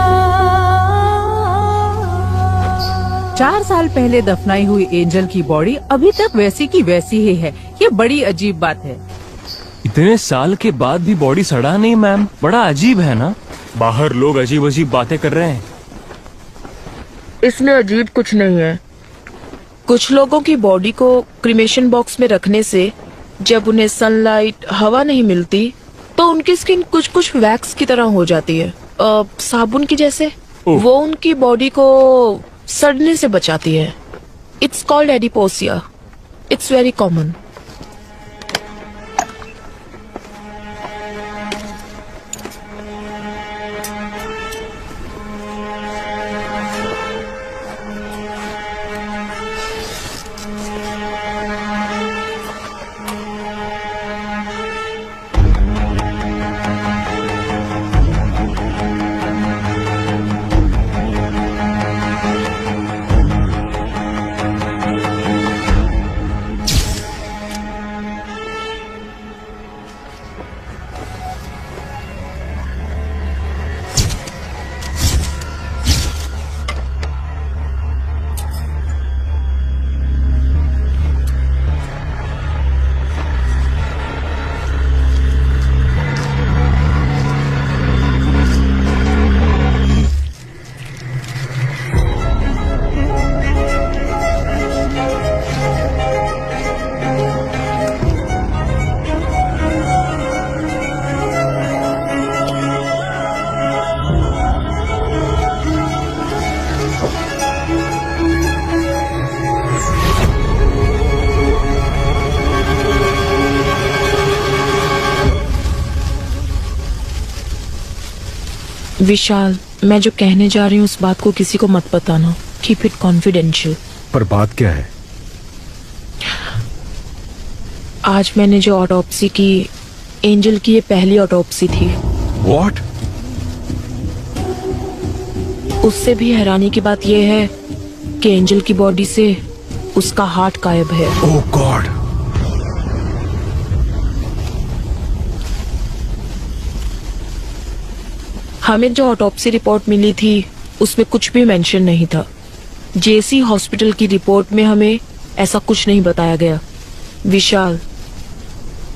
4 साल पहले दफनाई हुई एंजल की बॉडी अभी तक वैसी की वैसी ही है। ये बड़ी अजीब बात है। इतने साल के बाद भी बॉडी सड़ा नहीं मैम, बड़ा अजीब है ना। बाहर लोग अजीब अजीब बातें कर रहे हैं। इसमें अजीब कुछ नहीं है। कुछ लोगों की बॉडी को क्रीमेशन बॉक्स में रखने से जब उन्हें सनलाइट, हवा नहीं मिलती तो उनकी स्किन कुछ कुछ वैक्स की तरह हो जाती है, साबुन की जैसे। वो उनकी बॉडी को सड़ने से बचाती है। It's called adipocere. It's very common. Vishal, मैं जो कहने जा रही हूँ उस बात को किसी को मत बताना। Keep it confidential. पर बात क्या है? आज मैंने जो ऑटोप्सी की, एंजल की ये पहली ऑटोप्सी थी। What? उससे भी हैरानी की बात यह है कि एंजल की बॉडी से उसका हार्ट गायब है। ओह गॉड। हमें जो ऑटोप्सी रिपोर्ट मिली थी उसमें कुछ भी मेंशन नहीं था। जेसी हॉस्पिटल की रिपोर्ट में हमें ऐसा कुछ नहीं बताया गया। विशाल,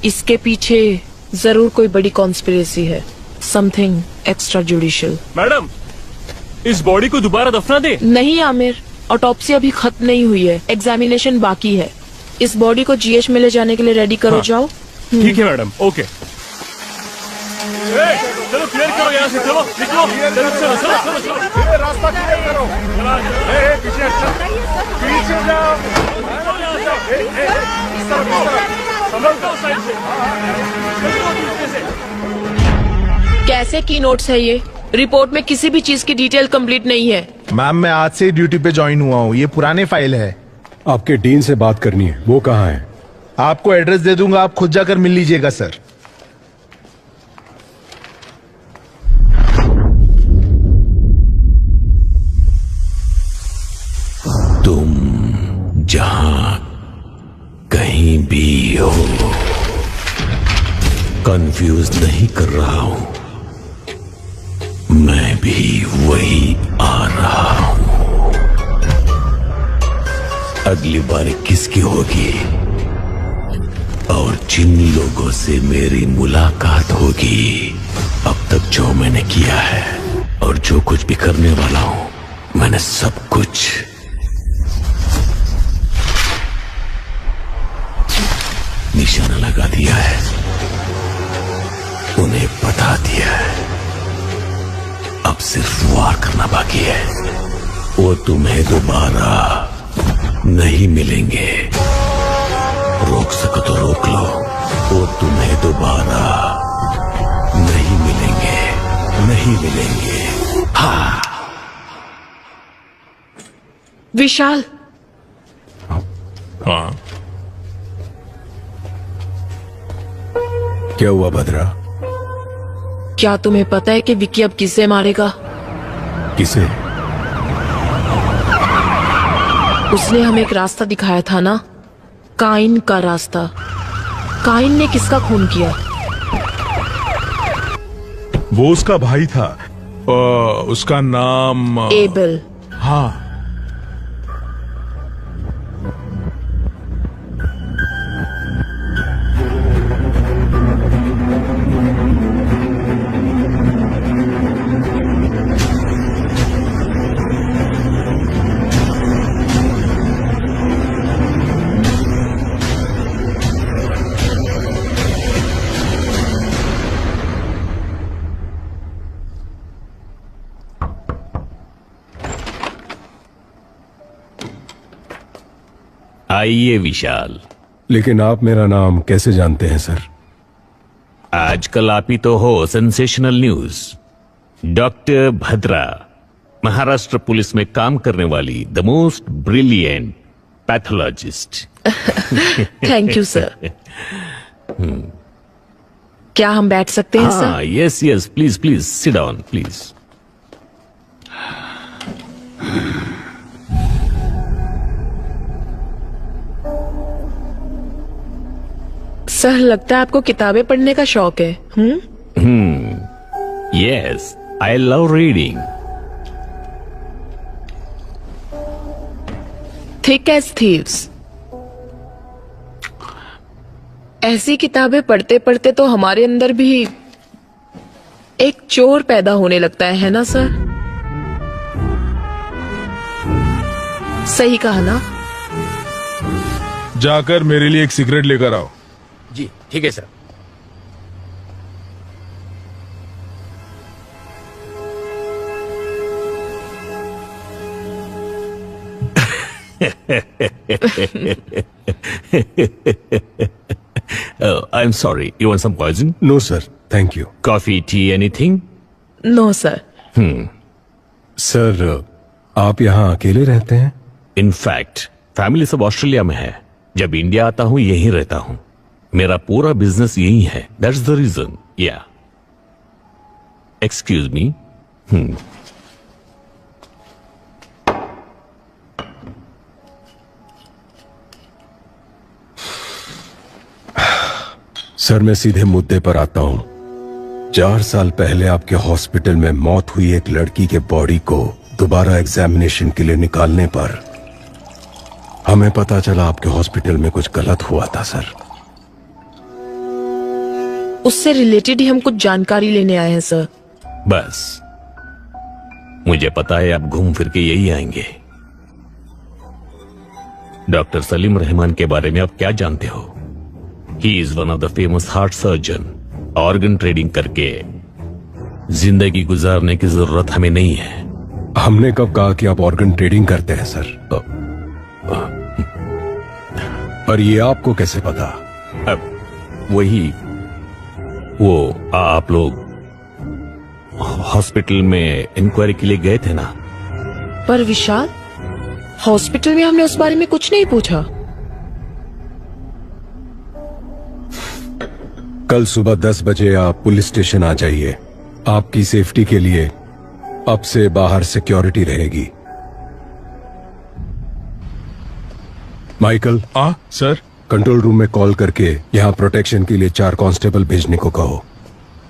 इसके पीछे जरूर कोई बड़ी कॉन्स्पिरेसी है। Something extra judicial. मैडम, इस बॉडी को दोबारा दफना दे। नहीं आमिर, ऑटोप्सी अभी खत्म नहीं हुई है, एग्जामिनेशन बाकी है। इस बॉडी को जीएच में ले जाने के लिए रेडी करो। हाँ। जाओ। ठीक है मैडम, ओके। चलो क्लियर करो यहाँ से, चलो निकलो, चलो चलो चलो चलो, रास्ता क्लियर करो। पीछे पीछे जाओ, कैसे की नोट्स है ये? रिपोर्ट में किसी भी चीज की डिटेल कंप्लीट नहीं है। मैम, मैं आज से ड्यूटी पे ज्वाइन हुआ हूँ। ये पुराने फाइल है। आपके डीन से बात करनी है, वो कहाँ है? आपको एड्रेस दे दूंगा, आप खुद जाकर मिल लीजिएगा सर। तुम जहां कहीं भी हो, कंफ्यूज नहीं कर रहा हूं। मैं भी वही आ रहा हूं। अगली बारी किसकी होगी और जिन लोगों से मेरी मुलाकात होगी, अब तक जो मैंने किया है और जो कुछ भी करने वाला हूं, मैंने सब कुछ निशाना लगा दिया है, उन्हें बता दिया है। अब सिर्फ वार करना बाकी है। वो तुम्हें दोबारा नहीं मिलेंगे। रोक सको तो रोक लो। वो तुम्हें दोबारा नहीं मिलेंगे, नहीं मिलेंगे। हाँ। विशाल। हाँ। क्या हुआ भद्रा? क्या तुम्हें पता है कि विक्की अब किसे मारेगा? किसे? उसने हमें एक रास्ता दिखाया था ना, काइन का रास्ता। काइन ने किसका खून किया? वो उसका भाई था। उसका नाम एबल। हाँ। आइए विशाल। लेकिन आप मेरा नाम कैसे जानते हैं सर? आजकल आप ही तो हो sensational news. Doctor Bhadra, Maharashtra police में काम करने वाली the most brilliant pathologist. Thank you sir. क्या हम बैठ सकते हैं सर? हाँ, yes yes, please please sit down please. Sir, लगता है आपको किताबें पढ़ने का शौक है। Yes, I love reading. Thick as thieves. ऐसी किताबें पढ़ते पढ़ते तो हमारे अंदर भी एक चोर पैदा होने लगता है ना सर? सही कहा ना? जाकर मेरे लिए एक सिगरेट लेकर आओ। जी ठीक है sir. Oh, I'm sorry. You want some poison? No, sir. Thank you. Coffee, tea, anything? No sir. Sir, आप यहाँ अकेले रहते हैं? इनफैक्ट फैमिली सब ऑस्ट्रेलिया में है। जब इंडिया आता हूँ यहीं रहता हूँ। मेरा पूरा बिजनेस यही है। That's the reason. Yeah excuse me. Sir, मैं सीधे मुद्दे पर आता हूं। 4 साल पहले आपके हॉस्पिटल में मौत हुई एक लड़की के बॉडी को दोबारा एग्जामिनेशन के लिए निकालने पर हमें पता चला आपके हॉस्पिटल में कुछ गलत हुआ था सर। उससे रिलेटेड ही हम कुछ जानकारी लेने आए हैं सर। बस मुझे पता है आप घूम फिर के यही आएंगे। डॉक्टर सलीम रहमान के बारे में आप क्या जानते हो? He is one of the famous heart surgeon. Organ trading करके जिंदगी गुजारने की जरूरत हमें नहीं है। हमने कब कहा कि आप ऑर्गन ट्रेडिंग करते हैं सर? पर ये आपको कैसे पता? वो आप लोग हॉस्पिटल में इंक्वायरी के लिए गए थे ना? पर विशाल, हॉस्पिटल में हमने उस बारे में कुछ नहीं पूछा। कल सुबह 10 बजे आप पुलिस स्टेशन आ जाइए। आपकी सेफ्टी के लिए अब से बाहर सिक्योरिटी रहेगी। माइकल। सर। कंट्रोल रूम में कॉल करके यहाँ प्रोटेक्शन के लिए 4 कांस्टेबल भेजने को कहो।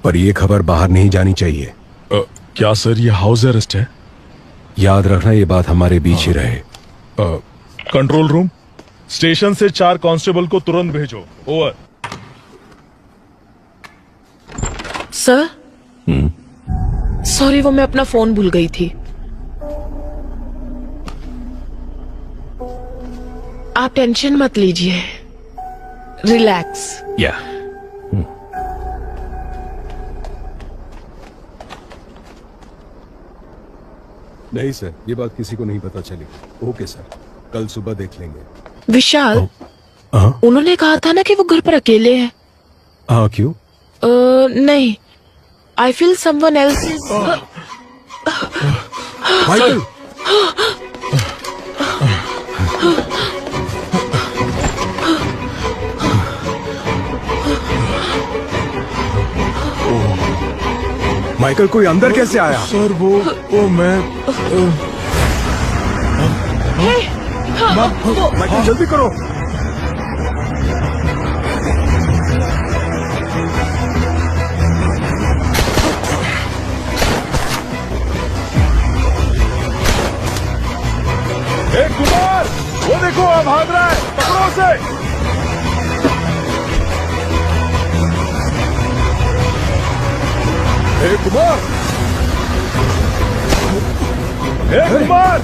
पर यह खबर बाहर नहीं जानी चाहिए। क्या सर, ये हाउस अरेस्ट है? याद रखना, ये बात हमारे बीच ही रहे। कंट्रोल रूम, स्टेशन से 4 कांस्टेबल को तुरंत भेजो। ओवर। सर, सॉरी, वो मैं अपना फोन भूल गई थी। आप टेंशन मत लीजिए, रिलैक्स। या नहीं सर, ये बात किसी को नहीं पता चली। ओके सर, कल सुबह देख लेंगे। विशाल, उन्होंने कहा था ना कि वो घर पर अकेले हैं। हाँ, क्यों? नहीं, I feel someone else is. Michael! Michael, कोई अंदर कैसे आया? सर वो मैं माइकल जल्दी करो। कुमार, वो देखो भाग रहा है, पकड़ो उसे। कुमार! कुमार!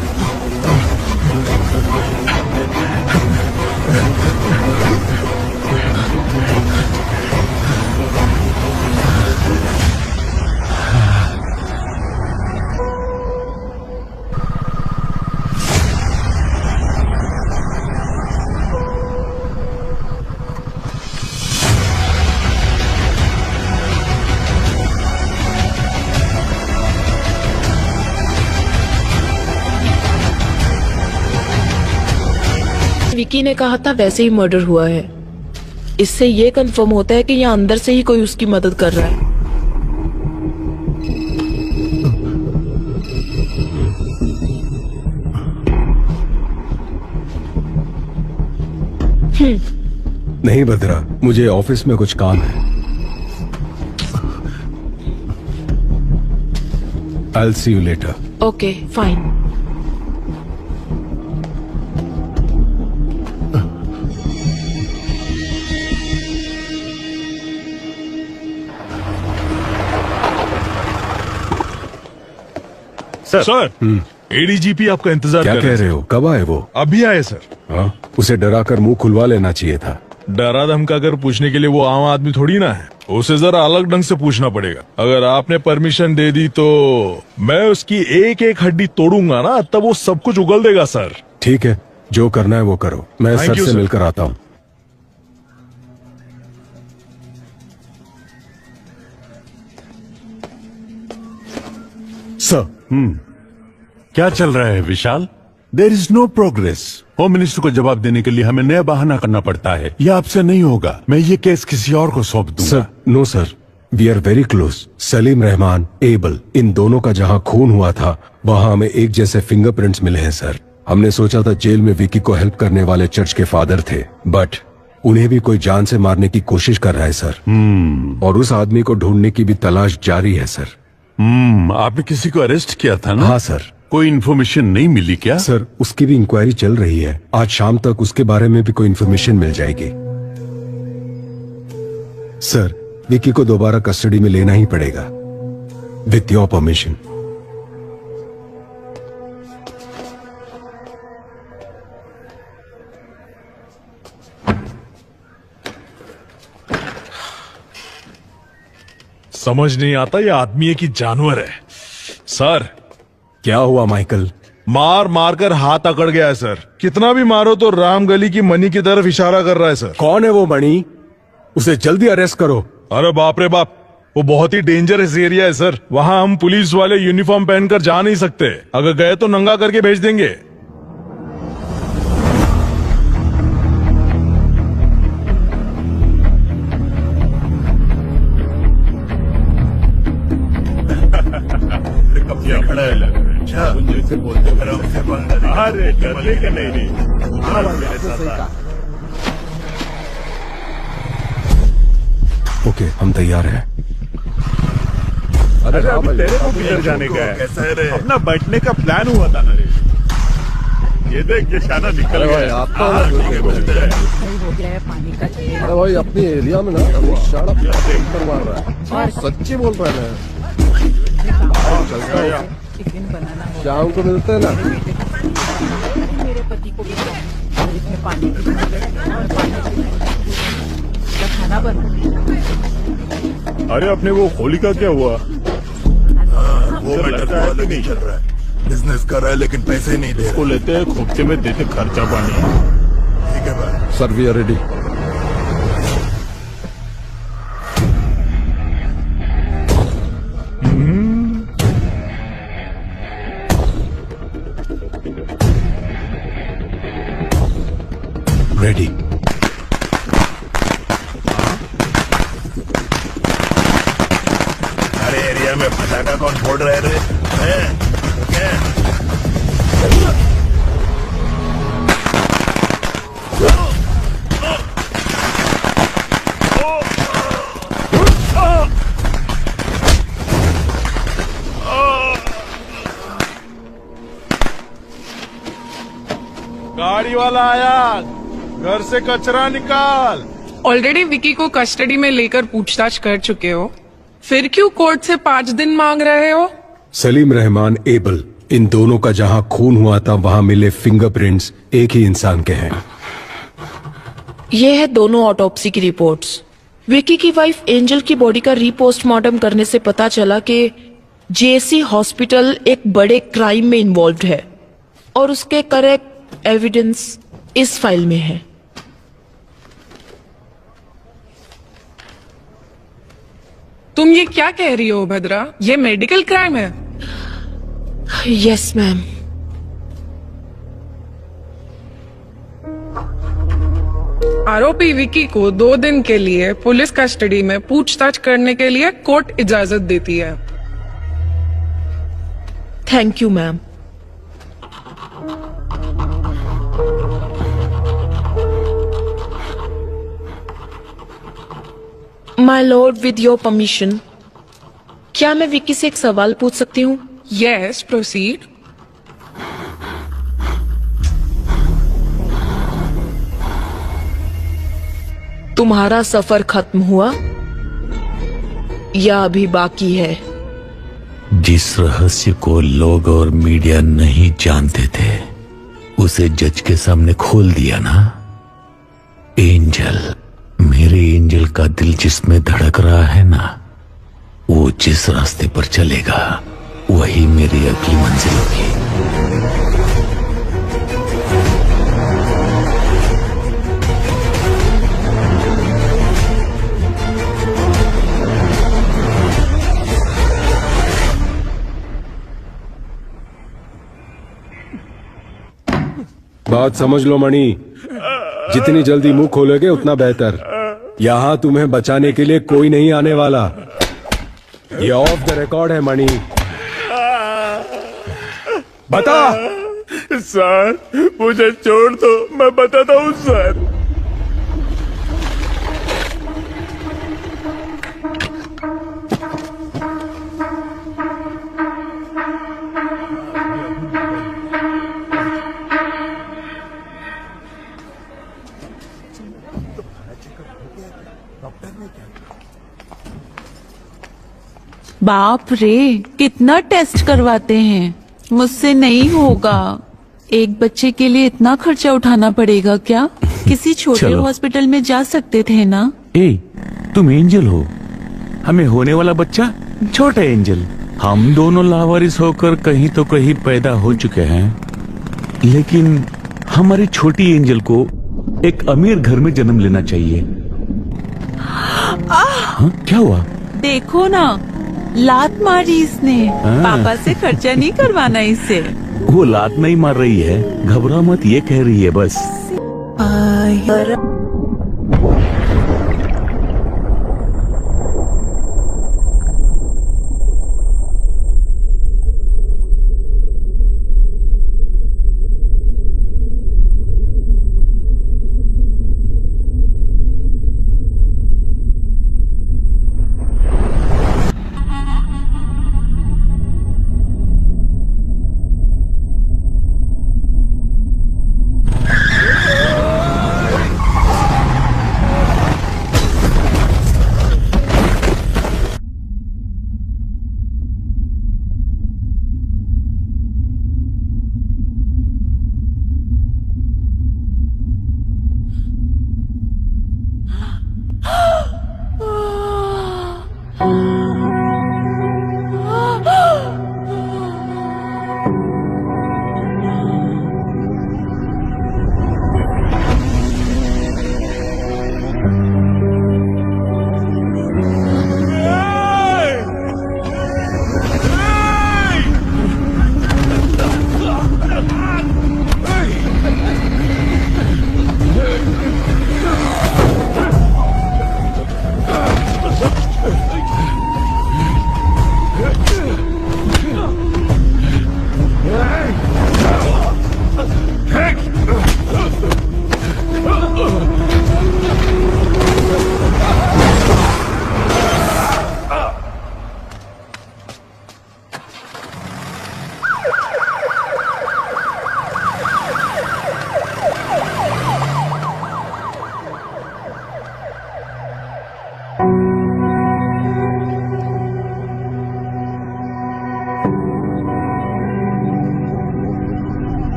विकी ने कहा था वैसे ही मर्डर हुआ है। इससे ये कंफर्म होता है कि यहाँ अंदर से ही कोई उसकी मदद कर रहा है। नहीं बद्रा, मुझे ऑफिस में कुछ काम है। I'll see you later. Okay, fine. Sir, ADGP आपका इंतजार क्या कर कह रहे हो? कब आए वो? अभी आए सर। हाँ, उसे डरा कर मुंह खुलवा लेना चाहिए था। डरा धमका कर पूछने के लिए वो आम आदमी थोड़ी ना है। उसे जरा अलग ढंग से पूछना पड़ेगा। अगर आपने परमिशन दे दी तो मैं उसकी एक एक हड्डी तोड़ूंगा ना, तब वो सब कुछ उगल देगा सर। ठीक है, जो करना है वो करो। मैं Thank सर you, से sir. मिलकर आता हूँ। सर, क्या चल रहा है Vishal? There is no progress. Home minister को जवाब देने के लिए हमें नया बहाना करना पड़ता है। यह आपसे नहीं होगा। मैं ये केस किसी और को सौंप दूंगा। Sir, no sir, we are very close. Salim Rahman, Abel, इन दोनों का जहाँ खून हुआ था वहाँ हमें एक जैसे फिंगरप्रिंट्स मिले हैं सर। हमने सोचा था जेल में विकी को हेल्प करने वाले चर्च के फादर थे, बट उन्हें भी कोई जान से मारने की कोशिश कर रहा है सर। और उस आदमी को ढूंढने की भी तलाश जारी है सर। आपने किसी को अरेस्ट किया था ना? हाँ सर। कोई इन्फॉर्मेशन नहीं मिली क्या? सर, उसकी भी इंक्वायरी चल रही है। आज शाम तक उसके बारे में भी कोई इन्फॉर्मेशन मिल जाएगी। सर, विकी को दोबारा कस्टडी में लेना ही पड़ेगा, विथ योर परमिशन। समझ नहीं आता ये आदमी है कि जानवर है। सर, क्या हुआ माइकल? मार मार कर हाथ अकड़ गया है सर। कितना भी मारो तो रामगली की मनी की तरफ इशारा कर रहा है सर। कौन है वो मणि? उसे जल्दी अरेस्ट करो। अरे बाप रे बाप, वो बहुत ही डेंजरस एरिया है सर। वहाँ हम पुलिस वाले यूनिफॉर्म पहनकर जा नहीं सकते। अगर गए तो नंगा करके भेज देंगे। अरे डरने का नहीं। ओके, हम तैयार हैं। अरे तेरे को किधर जाने का है? कैसा है रे? अपना बैठने का प्लान हुआ था ना रे। ये देख, ये शाना निकल गया। अरे भाई, अपनी एरिया में ना शाना मार रहा है। सच्ची बोल रहा है ना। शाम को मिलते हैं ना। मेरे पति को भी इसमें पानी खाना बन। अरे अपने वो होली का क्या हुआ? वो लगता है नहीं चल रहा है। बिजनेस कर रहा है लेकिन पैसे नहीं दे रहा। वो लेते हैं खोपचे में, देते खर्चा पानी। ठीक है भाई। Sir we are ready. Ready. अरे एरिया में पटाखा कौन फोड़ रहे रे? क्या? गाड़ी वाला आया, घर से कचरा निकाल। ऑलरेडी विकी को कस्टडी में लेकर पूछताछ कर चुके हो, फिर क्यों कोर्ट से 5 दिन मांग रहे हो? सलीम रहमान एबल, इन दोनों का जहां खून हुआ था वहां मिले फिंगरप्रिंट्स एक ही इंसान के हैं। ये है दोनों ऑटोप्सी की रिपोर्ट्स। विकी की वाइफ एंजल की बॉडी का रीपोस्टमार्टम करने से पता चला कि जेसी हॉस्पिटल एक बड़े क्राइम में इन्वॉल्व है और उसके करेक्ट एविडेंस इस फाइल में है। तुम ये क्या कह रही हो भद्रा? ये मेडिकल क्राइम है। Yes ma'am. आरोपी विकी को 2 दिन के लिए पुलिस कस्टडी में पूछताछ करने के लिए कोर्ट इजाजत देती है। Thank you ma'am. My Lord, with your permission, क्या मैं विक्की से एक सवाल पूछ सकती हूँ? Yes, proceed. तुम्हारा सफर खत्म हुआ या अभी बाकी है? जिस रहस्य को लोग और मीडिया नहीं जानते थे उसे जज के सामने खोल दिया ना। एंजल, मेरे एंजल का दिल जिसमें धड़क रहा है ना, वो जिस रास्ते पर चलेगा वही मेरी अगली मंजिल होगी। बात समझ लो मणि, जितनी जल्दी मुंह खोलोगे उतना बेहतर। यहां तुम्हें बचाने के लिए कोई नहीं आने वाला। ये ऑफ द रिकॉर्ड है मणि। बता। सर मुझे छोड़ दो, मैं बताता हूँ सर। बाप रे, कितना टेस्ट करवाते हैं। मुझसे नहीं होगा। एक बच्चे के लिए इतना खर्चा उठाना पड़ेगा क्या? किसी छोटे चलो। हॉस्पिटल में जा सकते थे ना। ए, तुम एंजल हो, हमें होने वाला बच्चा छोटा एंजल। हम दोनों लावारिस होकर कहीं तो कहीं पैदा हो चुके हैं, लेकिन हमारी छोटी एंजल को एक अमीर घर में जन्म लेना चाहिए। हाँ, क्या हुआ? देखो ना, लात मारी इसने। पापा से खर्चा नहीं करवाना इसे। वो लात नहीं मार रही है, घबरा मत, ये कह रही है बस।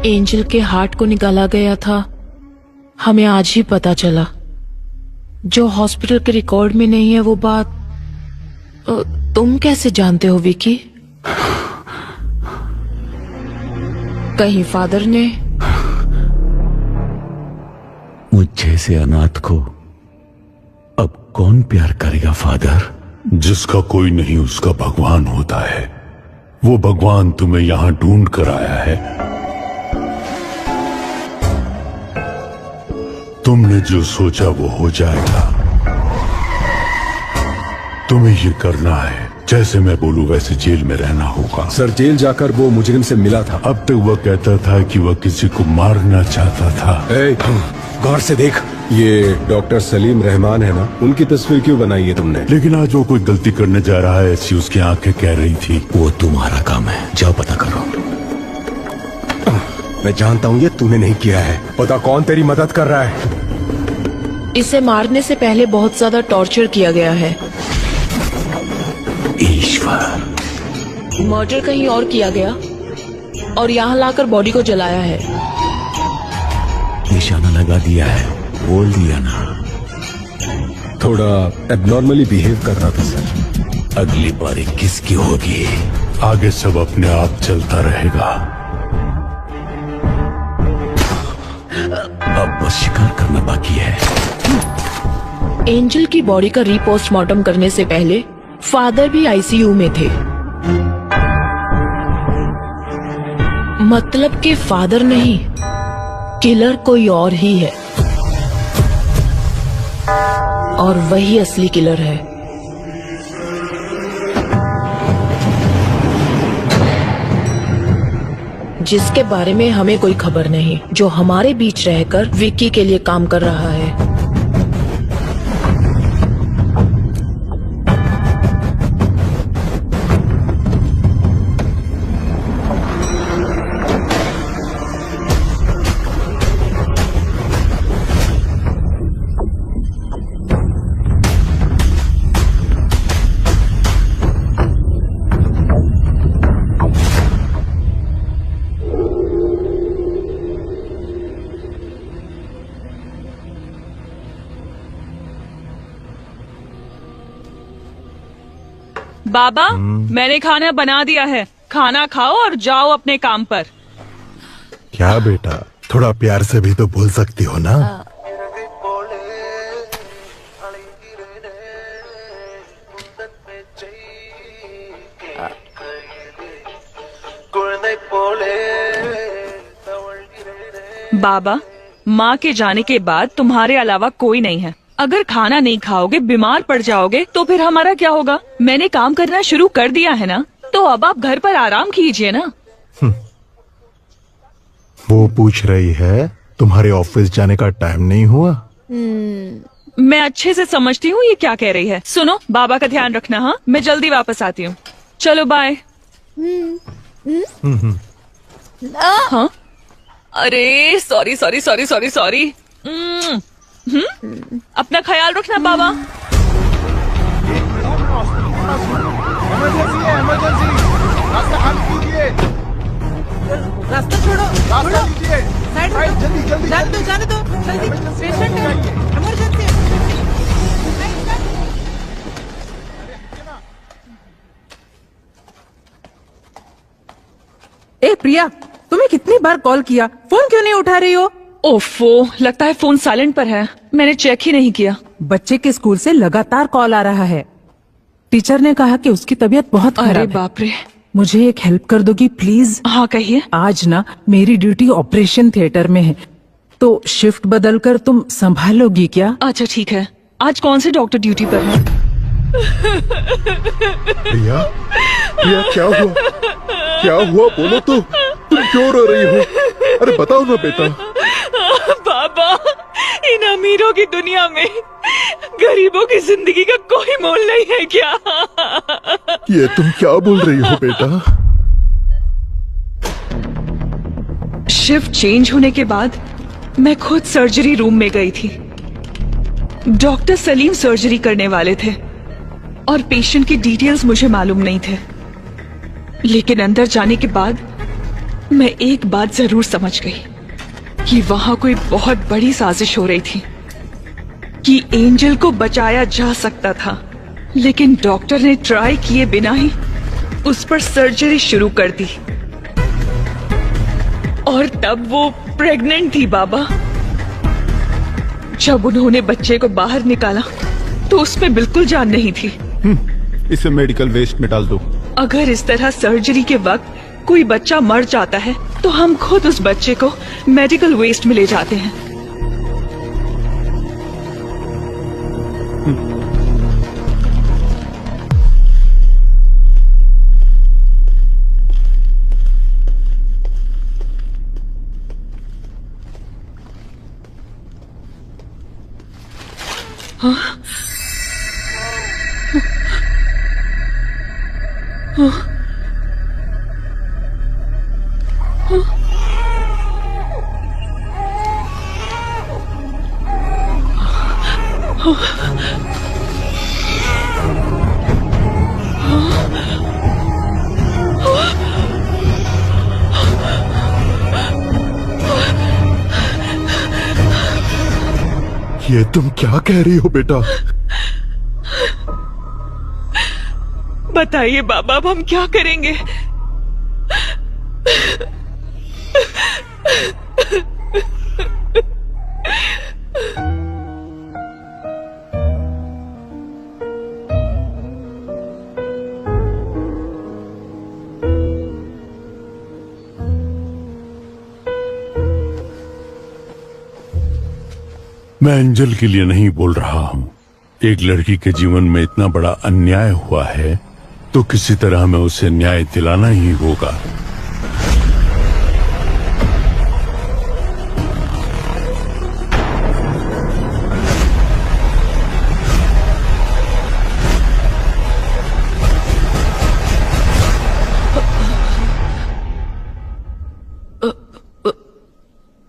एंजल के हार्ट को निकाला गया था, हमें आज ही पता चला। जो हॉस्पिटल के रिकॉर्ड में नहीं है वो बात तुम कैसे जानते हो विकी? कहीं फादर ने? मुझ जैसे अनाथ को अब कौन प्यार करेगा फादर? जिसका कोई नहीं उसका भगवान होता है। वो भगवान तुम्हें यहां ढूंढ कर आया है। तुमने जो सोचा वो हो जाएगा। तुम्हें ये करना है, जैसे मैं बोलूं वैसे जेल में रहना होगा। सर, जेल जाकर वो मुजरिम से मिला था। अब तक वह कहता था कि वह किसी को मारना चाहता था। गौर से देख, ये डॉक्टर सलीम रहमान है ना? उनकी तस्वीर क्यों बनाई है तुमने? लेकिन आज वो कोई गलती करने जा रहा है, ऐसी उसकी आंखें कह रही थी। वो तुम्हारा काम है, जाओ पता करो। मैं जानता हूँ ये तूने नहीं किया है। पता कौन तेरी मदद कर रहा है? इसे मारने से पहले बहुत ज्यादा टॉर्चर किया गया है। ईश्वर, मर्डर कहीं और किया गया और यहाँ लाकर बॉडी को जलाया है। निशाना लगा दिया है, बोल दिया ना। थोड़ा एबनॉर्मली बिहेव कर रहा था सर। अगली बारी किसकी होगी? आगे सब अपने आप चलता रहेगा। अब बस शिकार करना बाकी है। एंजल की बॉडी का रीपोस्टमार्टम करने से पहले फादर भी आईसीयू में थे। मतलब कि फादर नहीं, किलर कोई और ही है और वही असली किलर है। जिसके बारे में हमें कोई खबर नहीं, जो हमारे बीच रहकर विक्की के लिए काम कर रहा है। बाबा, मैंने खाना बना दिया है, खाना खाओ और जाओ अपने काम पर। क्या बेटा, थोड़ा प्यार से भी तो बोल सकती हो ना। बाबा, माँ के जाने के बाद तुम्हारे अलावा कोई नहीं है। अगर खाना नहीं खाओगे, बीमार पड़ जाओगे तो फिर हमारा क्या होगा? मैंने काम करना शुरू कर दिया है ना, तो अब आप घर पर आराम कीजिए ना। वो पूछ रही है तुम्हारे ऑफिस जाने का टाइम नहीं हुआ? मैं अच्छे से समझती हूँ ये क्या कह रही है। सुनो, बाबा का ध्यान रखना। हाँ, मैं जल्दी वापस आती हूँ। चलो बाय। हाँ, अरे sorry sorry sorry sorry sorry. अपना ख्याल रखना बाबा। इमरजेंसी, रास्ता खाली कीजिए। रास्ता छोड़ो, रास्ता लीजिए। साइड जल्दी जल्दी जाने दो जल्दी। पेशेंट है, इमरजेंसी। ए प्रिया, तुम्हें कितनी बार कॉल किया, फोन क्यों नहीं उठा रही हो? ओफो, लगता है फोन साइलेंट पर है, मैंने चेक ही नहीं किया। बच्चे के स्कूल से लगातार कॉल आ रहा है। टीचर ने कहा कि उसकी तबीयत बहुत खराब है। अरे बाप रे। मुझे एक हेल्प कर दोगी प्लीज? हाँ कहिए। आज ना मेरी ड्यूटी ऑपरेशन थिएटर में है, तो शिफ्ट बदलकर तुम संभालोगी क्या? अच्छा ठीक है। आज कौन से डॉक्टर ड्यूटी पर है? प्रिया, प्रिया क्या हुआ? क्या हुआ बोलो तो, तुम क्यों रो रही हो? अरे बताओ ना बेटा। बाबा, इन अमीरों की दुनिया में गरीबों की जिंदगी का कोई मोल नहीं है क्या? ये तुम क्या बोल रही हो बेटा? शिफ्ट चेंज होने के बाद मैं खुद सर्जरी रूम में गई थी। डॉक्टर सलीम सर्जरी करने वाले थे और पेशेंट की डिटेल्स मुझे मालूम नहीं थे, लेकिन अंदर जाने के बाद मैं एक बात जरूर समझ गई कि वहां कोई बहुत बड़ी साजिश हो रही थी कि एंजल को बचाया जा सकता था, लेकिन डॉक्टर ने ट्राई किए बिना ही उस पर सर्जरी शुरू कर दी। और तब वो प्रेग्नेंट थी बाबा। जब उन्होंने बच्चे को बाहर निकाला तो उसमें बिल्कुल जान नहीं थी। इसे मेडिकल वेस्ट में डाल दो। अगर इस तरह सर्जरी के वक्त कोई बच्चा मर जाता है तो हम खुद उस बच्चे को मेडिकल वेस्ट में ले जाते हैं। ये तुम क्या कह रही हो बेटा? बताइए बाबा, अब हम क्या करेंगे? मैं एंजल के लिए नहीं बोल रहा हूं। एक लड़की के जीवन में इतना बड़ा अन्याय हुआ है तो किसी तरह हमें उसे न्याय दिलाना ही होगा।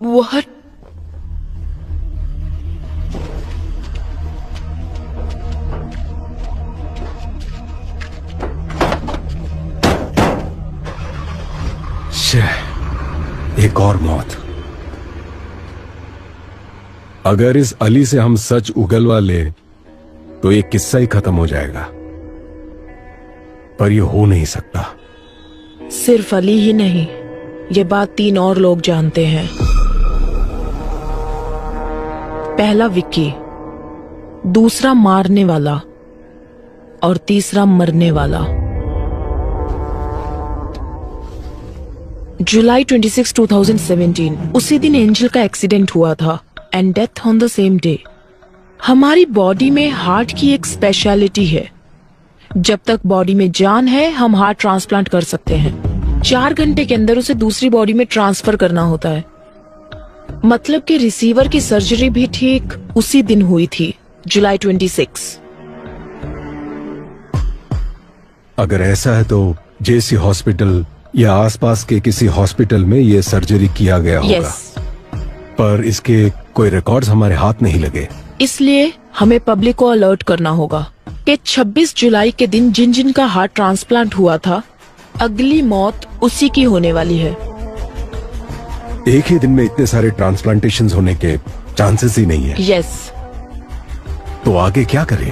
What? एक और मौत। अगर इस अली से हम सच उगलवा ले तो ये किस्सा ही खत्म हो जाएगा, पर ये हो नहीं सकता। सिर्फ अली ही नहीं, ये बात 3 और लोग जानते हैं। पहला विक्की, दूसरा मारने वाला और तीसरा मरने वाला। जुलाई 26, 2017 उसी दिन एंजल का एक्सीडेंट हुआ था and death on the same day. हमारी बॉडी में हार्ट की एक स्पेशलिटी है, जब तक बॉडी में जान है हम हार्ट ट्रांसप्लांट कर सकते हैं। 4 घंटे के अंदर उसे दूसरी बॉडी में ट्रांसफर करना होता है। मतलब कि रिसीवर की सर्जरी भी ठीक उसी दिन हुई थी, जुलाई 26। अगर ऐसा है तो जेसी हॉस्पिटल या आसपास के किसी हॉस्पिटल में ये सर्जरी किया गया होगा। पर इसके कोई रिकॉर्ड्स हमारे हाथ नहीं लगे। इसलिए हमें पब्लिक को अलर्ट करना होगा कि 26 जुलाई के दिन जिन जिन का हार्ट ट्रांसप्लांट हुआ था, अगली मौत उसी की होने वाली है। एक ही दिन में इतने सारे ट्रांसप्लांटेशंस होने के चांसेस ही नहीं है। यस। तो आगे क्या करें?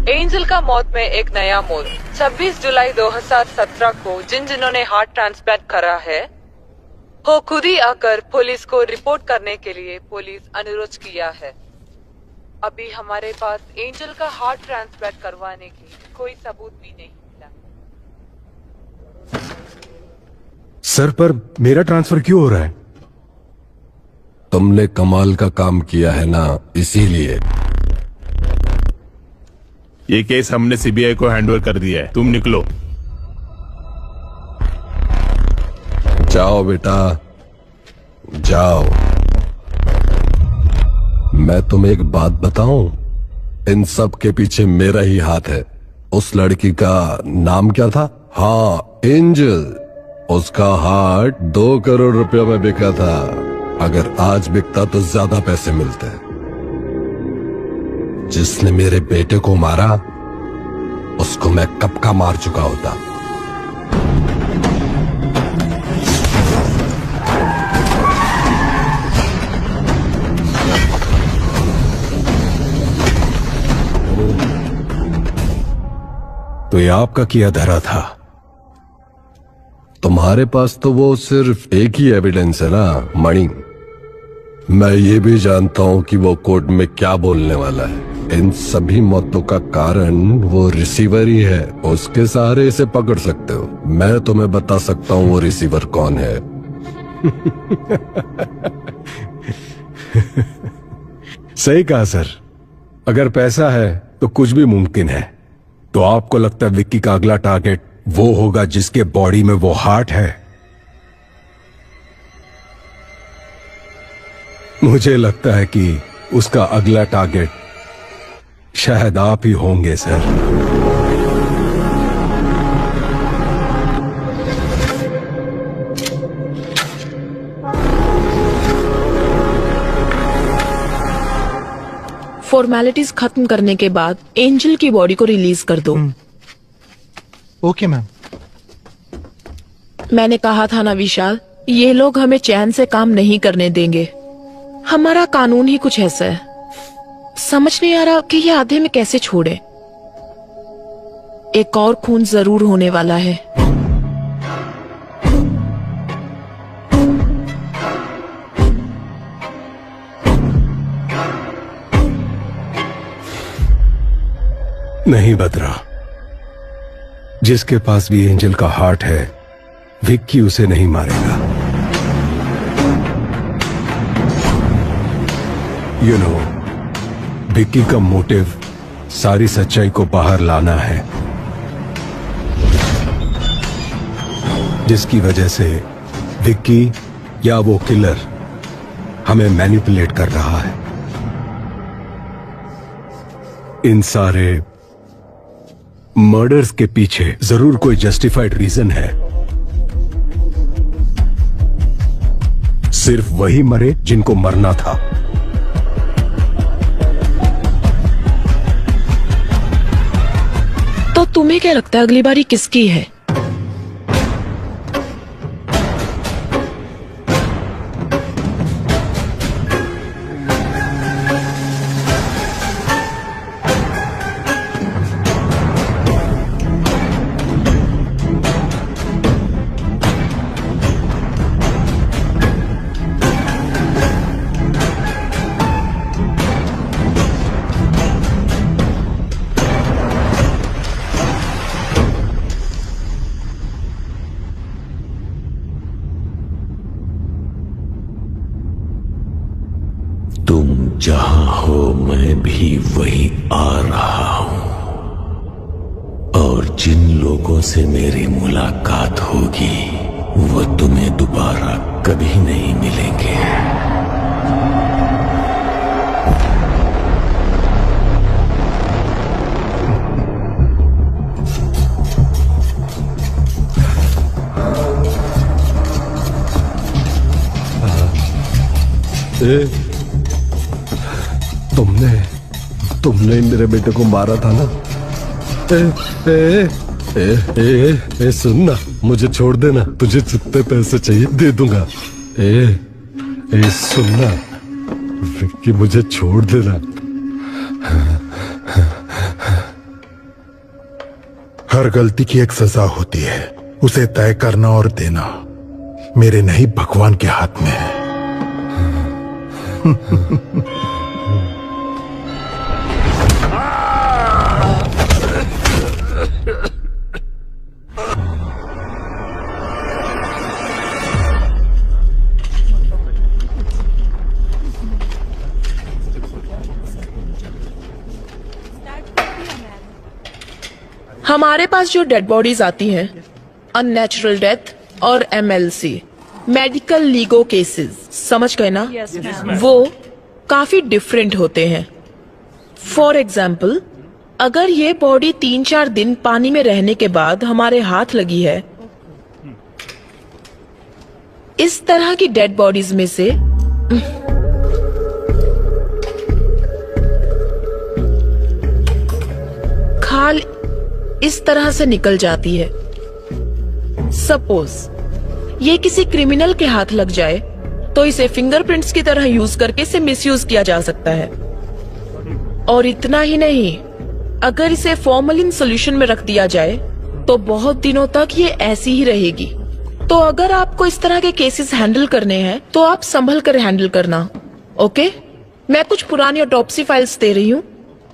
एंजल का मौत में एक नया मोड़। 26 जुलाई 2017 को जिन्होंने हार्ट ट्रांसप्लांट करा है वो खुद ही आकर पुलिस को रिपोर्ट करने के लिए पुलिस अनुरोध किया है। अभी हमारे पास एंजल का हार्ट ट्रांसप्लांट करवाने की कोई सबूत भी नहीं मिला। सर, पर मेरा ट्रांसफर क्यों हो रहा है? तुमने कमाल का काम किया है ना, इसीलिए। ये केस हमने सीबीआई को हैंडओवर कर दिया है, तुम निकलो। जाओ बेटा, जाओ। मैं तुम्हें एक बात बताऊं, इन सब के पीछे मेरा ही हाथ है। उस लड़की का नाम क्या था? हाँ, एंजल। उसका हार्ट 2 करोड़ रुपयों में बिका था। अगर आज बिकता तो ज्यादा पैसे मिलते। जिसने मेरे बेटे को मारा उसको मैं कब का मार चुका होता। तो ये आपका किया धरा था। तुम्हारे पास तो वो सिर्फ एक ही एविडेंस है ना मणि। मैं ये भी जानता हूं कि वो कोर्ट में क्या बोलने वाला है। इन सभी मौतों का कारण वो रिसीवर ही है। उसके सहारे इसे पकड़ सकते हो। मैं तुम्हें बता सकता हूं वो रिसीवर कौन है। सही कहा सर। अगर पैसा है तो कुछ भी मुमकिन है। तो आपको लगता है विक्की का अगला टारगेट वो होगा जिसके बॉडी में वो हार्ट है? मुझे लगता है कि उसका अगला टारगेट शायद आप ही होंगे सर। फॉर्मेलिटीज खत्म करने के बाद एंजल की बॉडी को रिलीज कर दो। Okay ma'am. मैंने कहा था ना विशाल, ये लोग हमें चैन से काम नहीं करने देंगे। हमारा कानून ही कुछ ऐसा है। समझ नहीं आ रहा कि ये आधे में कैसे छोड़े। एक और खून जरूर होने वाला है। नहीं बदरा, जिसके पास भी एंजल का हार्ट है विक्की उसे नहीं मारेगा। यू नो, विक्की का मोटिव सारी सच्चाई को बाहर लाना है, जिसकी वजह से विक्की या वो किलर हमें मैनिपुलेट कर रहा है। इन सारे मर्डर्स के पीछे जरूर कोई जस्टिफाइड रीजन है। सिर्फ वही मरे जिनको मरना था। तो तुम्हें क्या लगता है अगली बारी किसकी है? जहां हो मैं भी वहीं आ रहा हूं, और जिन लोगों से मेरी मुलाकात होगी वो तुम्हें दोबारा कभी नहीं मिलेंगे। तुमने मेरे बेटे को मारा था ना? सुनना, मुझे छोड़ देना। तुझे जितने पैसे चाहिए दे दूंगा। सुनना विक्की, मुझे छोड़ देना। हर गलती की एक सजा होती है, उसे तय करना और देना मेरे नहीं भगवान के हाथ में है। हमारे पास जो डेड बॉडीज आती हैं, अननेचुरल डेथ और MLC, मेडिकल लीगो केसेस, समझ गए ना? वो काफी डिफरेंट होते हैं। फॉर एग्जाम्पल, अगर ये बॉडी 3-4 दिन पानी में रहने के बाद हमारे हाथ लगी है, इस तरह की डेड बॉडीज में से खाल इस तरह से निकल जाती है। सपोज ये किसी क्रिमिनल के हाथ लग जाए तो इसे फिंगरप्रिंट्स की तरह यूज करके इसे मिसयूज किया जा सकता है। और इतना ही नहीं, अगर इसे फॉर्मलिन सॉल्यूशन में रख दिया जाए तो बहुत दिनों तक ये ऐसी ही रहेगी। तो अगर आपको इस तरह के केसेस हैंडल करने हैं तो आप संभल कर हैंडल करना, ओके? मैं कुछ पुरानी ऑटोप्सी फाइल्स दे रही हूँ,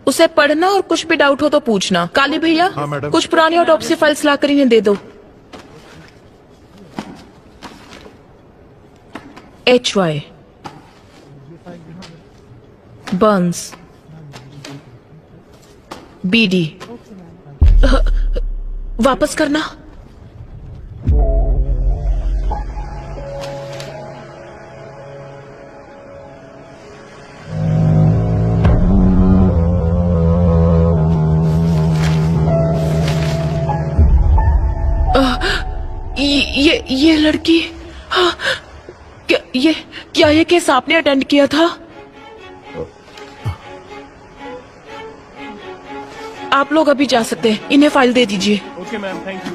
उसे पढ़ना और कुछ भी डाउट हो तो पूछना। काली भैया, हाँ, मैडम। कुछ पुरानी ऑटोप्सी फाइल्स लाकर इन्हें दे दो। HY बर्न्स, BD वापस करना। ये लड़की, हाँ, क्या ये केस आपने अटेंड किया था? आप लोग अभी जा सकते हैं, इन्हें फाइल दे दीजिए। Okay ma'am, thank you.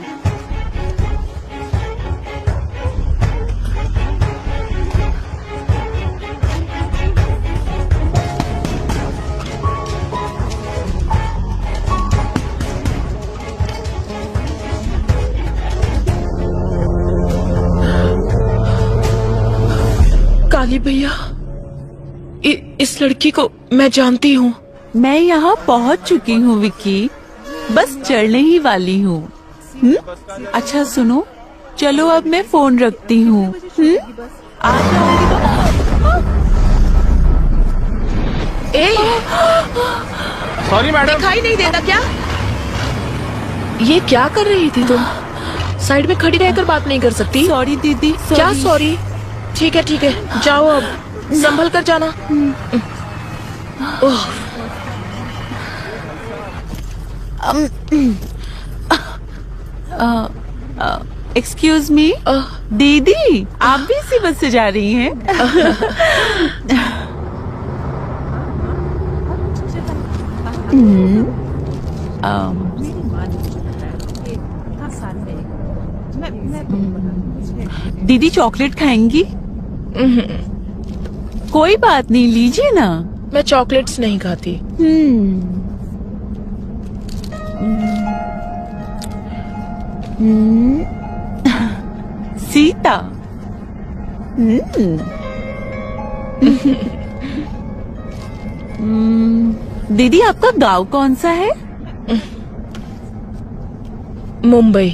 Kali भैया, इस लड़की को मैं जानती हूँ। मैं यहाँ पहुँच चुकी हूँ विक्की, बस चढ़ने ही वाली हूँ। अच्छा सुनो, चलो अब मैं फोन रखती हूँ। आ जाओगी तो। सॉरी मैडम, दिखाई नहीं देता क्या? ये क्या कर रही थी तुम? साइड में खड़ी रहकर बात नहीं कर सकती? सॉरी दीदी। क्या सॉरी? ठीक है, जाओ अब, संभल कर जाना। ओह, एक्सक्यूज मी दीदी, आप भी इसी बस से जा रही हैं? दीदी चॉकलेट खाएंगी? कोई बात नहीं, लीजिए ना। मैं चॉकलेट्स नहीं खाती। सीता। दीदी आपका गांव कौन सा है? मुंबई।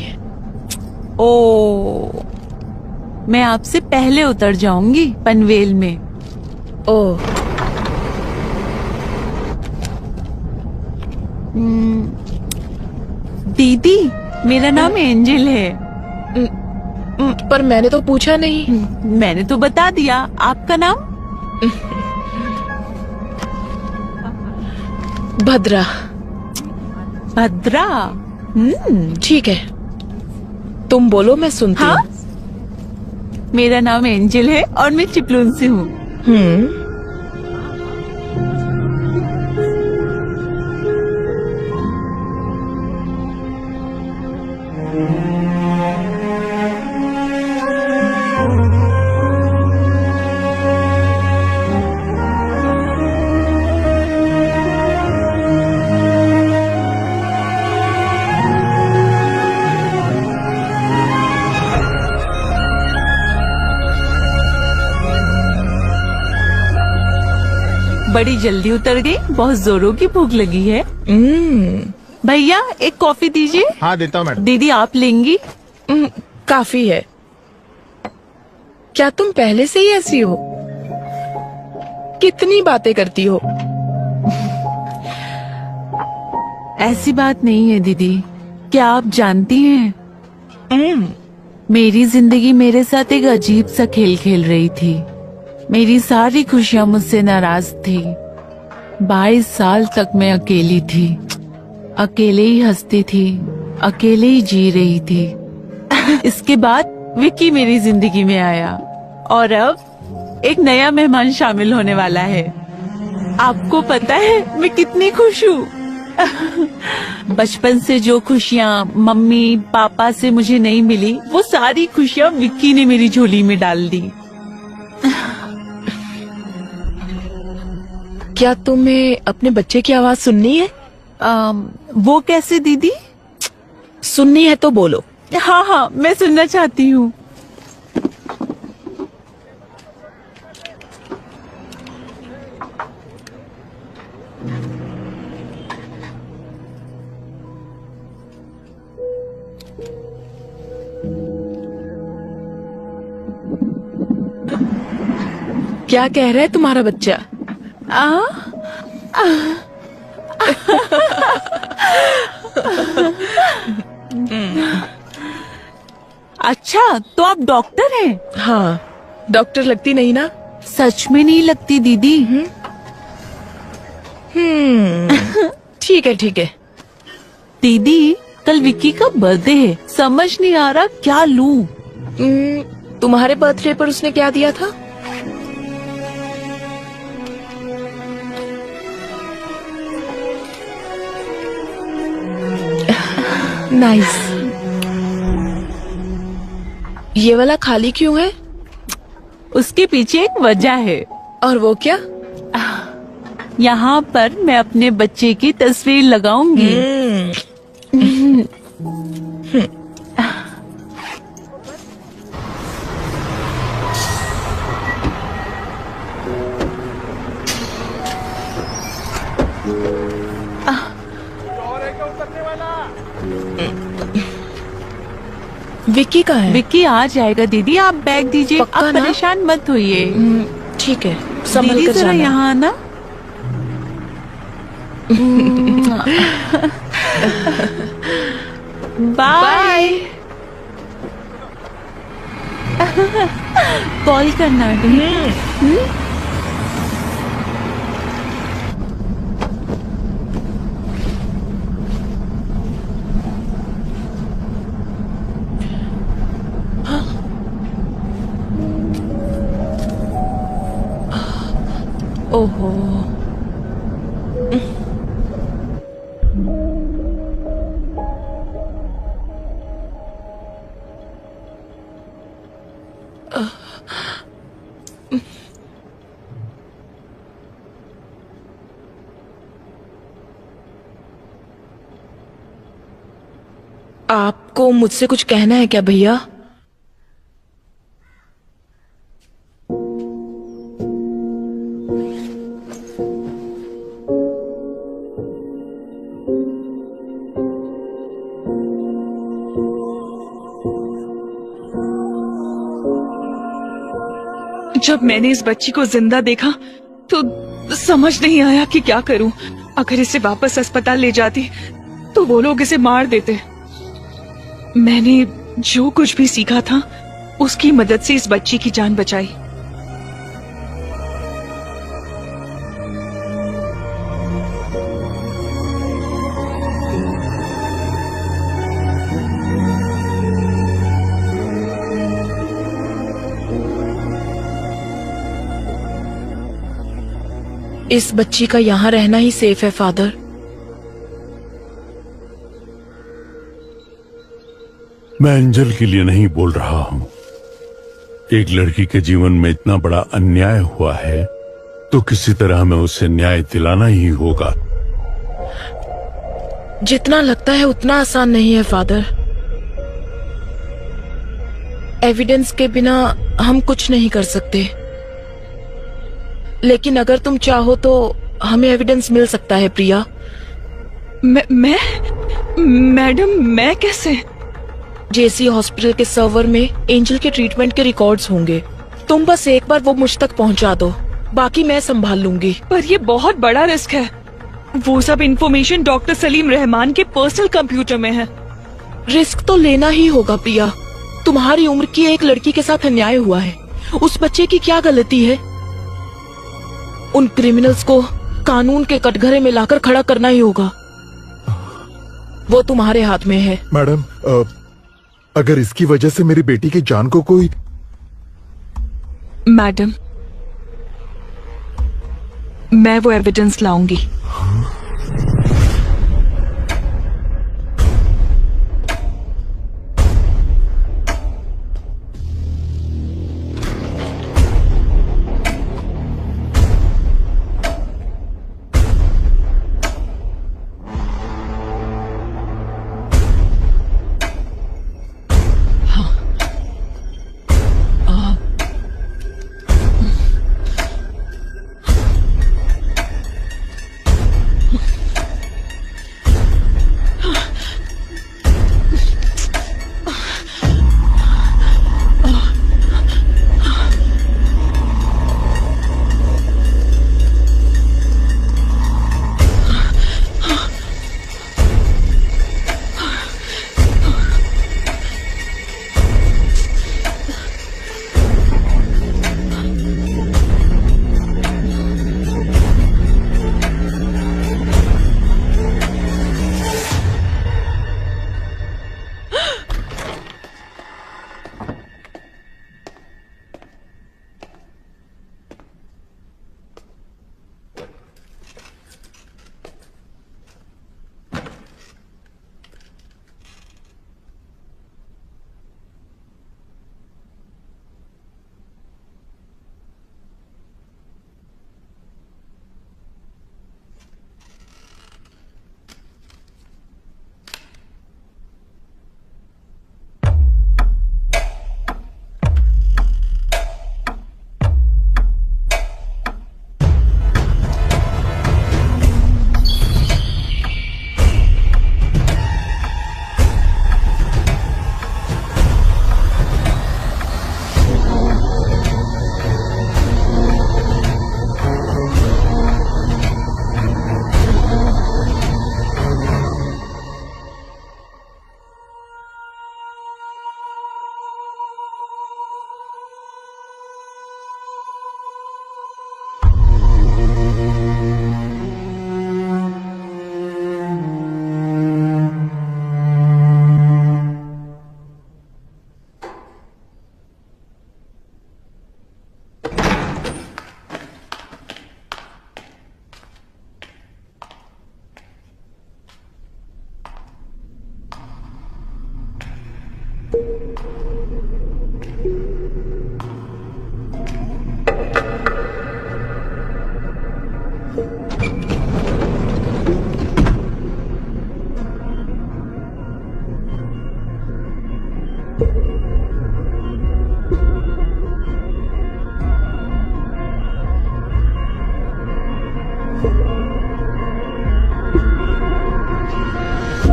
ओ, मैं आपसे पहले उतर जाऊंगी पनवेल में। ओह, दीदी मेरा नाम एंजल है। पर मैंने तो पूछा नहीं। मैंने तो बता दिया। आपका नाम? भद्रा। भद्रा? ठीक है, तुम बोलो, मैं सुनती हूँ। हाँ? मेरा नाम एंजल है और मैं चिपलून से हूँ। बड़ी जल्दी उतर गई, बहुत जोरों की भूख लगी है। भैया एक कॉफी दीजिए। हाँ देता हूँ मैडम। दीदी आप लेंगी? काफी है। क्या तुम पहले से ही ऐसी हो? कितनी बातें करती हो? ऐसी बात नहीं है दीदी। क्या आप जानती हैं, मेरी जिंदगी मेरे साथ एक अजीब सा खेल खेल रही थी। मेरी सारी खुशियां मुझसे नाराज थी। 22 साल तक मैं अकेली थी, अकेले ही हंसती थी, अकेले ही जी रही थी। इसके बाद विक्की मेरी जिंदगी में आया और अब एक नया मेहमान शामिल होने वाला है। आपको पता है मैं कितनी खुश हूँ। बचपन से जो खुशियाँ मम्मी पापा से मुझे नहीं मिली, वो सारी खुशियाँ विक्की ने मेरी झोली में डाल दी। क्या तुम्हें अपने बच्चे की आवाज सुननी है? वो कैसे दीदी? सुननी है तो बोलो। हाँ हाँ, मैं सुनना चाहती हूँ। क्या कह रहा है तुम्हारा बच्चा? अच्छा, तो आप डॉक्टर हैं? हाँ, डॉक्टर लगती नहीं ना? सच में नहीं लगती दीदी। ठीक है ठीक है। दीदी, कल विक्की का बर्थडे है, समझ नहीं आ रहा क्या लूं। तुम्हारे बर्थडे पर उसने क्या दिया था? नाइस। ये वाला खाली क्यों है? उसके पीछे एक वजह है। और वो क्या? यहाँ पर मैं अपने बच्चे की तस्वीर लगाऊंगी। विक्की कहाँ है? विक्की आ जाएगा दीदी, आप बैग दीजिए, पक्का आप ना? परेशान मत होइए। ठीक है, संभल दीदी कर जरा जाना। यहाँ आना। बाय। कॉल करना। ओहो, आपको मुझसे कुछ कहना है क्या भैया? जब मैंने इस बच्ची को जिंदा देखा तो समझ नहीं आया कि क्या करूं। अगर इसे वापस अस्पताल ले जाती तो वो लोग इसे मार देते। मैंने जो कुछ भी सीखा था उसकी मदद से इस बच्ची की जान बचाई। इस बच्ची का यहाँ रहना ही सेफ है फादर। मैं अंजल के लिए नहीं बोल रहा हूँ। एक लड़की के जीवन में इतना बड़ा अन्याय हुआ है तो किसी तरह हमें उसे न्याय दिलाना ही होगा। जितना लगता है उतना आसान नहीं है फादर। एविडेंस के बिना हम कुछ नहीं कर सकते, लेकिन अगर तुम चाहो तो हमें एविडेंस मिल सकता है प्रिया। मैडम, मैं कैसे? जेसी हॉस्पिटल के सर्वर में एंजल के ट्रीटमेंट के रिकॉर्ड्स होंगे। तुम बस एक बार वो मुझ तक पहुंचा दो, बाकी मैं संभाल लूंगी। पर ये बहुत बड़ा रिस्क है। वो सब इंफॉर्मेशन डॉक्टर सलीम रहमान के पर्सनल कंप्यूटर में है। रिस्क तो लेना ही होगा प्रिया। तुम्हारी उम्र की एक लड़की के साथ अन्याय हुआ है। उस बच्चे की क्या गलती है? उन क्रिमिनल्स को कानून के कटघरे में लाकर खड़ा करना ही होगा। वो तुम्हारे हाथ में है। मैडम, अगर इसकी वजह से मेरी बेटी की जान को कोई... मैडम, मैं वो एविडेंस लाऊंगी।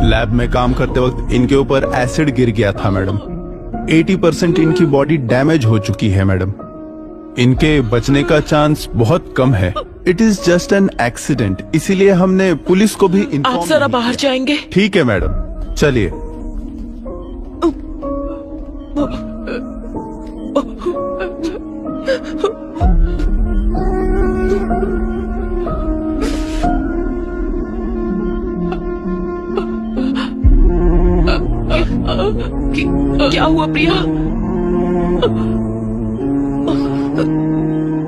लैब में काम करते वक्त इनके ऊपर एसिड गिर गया था मैडम। 80% इनकी बॉडी डैमेज हो चुकी है मैडम। इनके बचने का चांस बहुत कम है। It is just an accident, इसीलिए हमने पुलिस को भी आप जरा बाहर जाएंगे? ठीक है मैडम, चलिए। क्या हुआ प्रिया?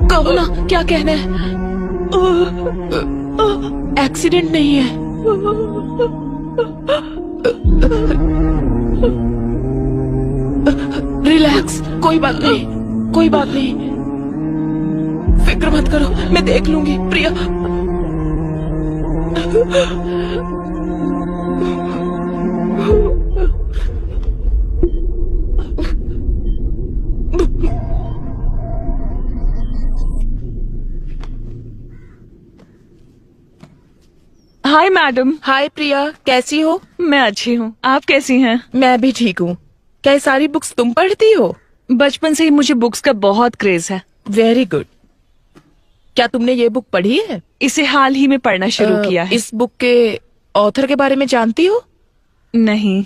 कहो ना, क्या कहना है? एक्सीडेंट नहीं है। रिलैक्स, कोई बात नहीं, कोई बात नहीं, फिक्र मत करो, मैं देख लूंगी प्रिया। Hi madam. हाय प्रिया, कैसी हो? मैं अच्छी हूँ, आप कैसी हैं? मैं भी ठीक हूँ। क्या ये सारी बुक्स तुम पढ़ती हो? बचपन से ही मुझे बुक्स का बहुत क्रेज है। Very good. क्या तुमने ये बुक पढ़ी है? इसे हाल ही में पढ़ना शुरू किया है। इस बुक के ऑथर के बारे में जानती हो? नहीं।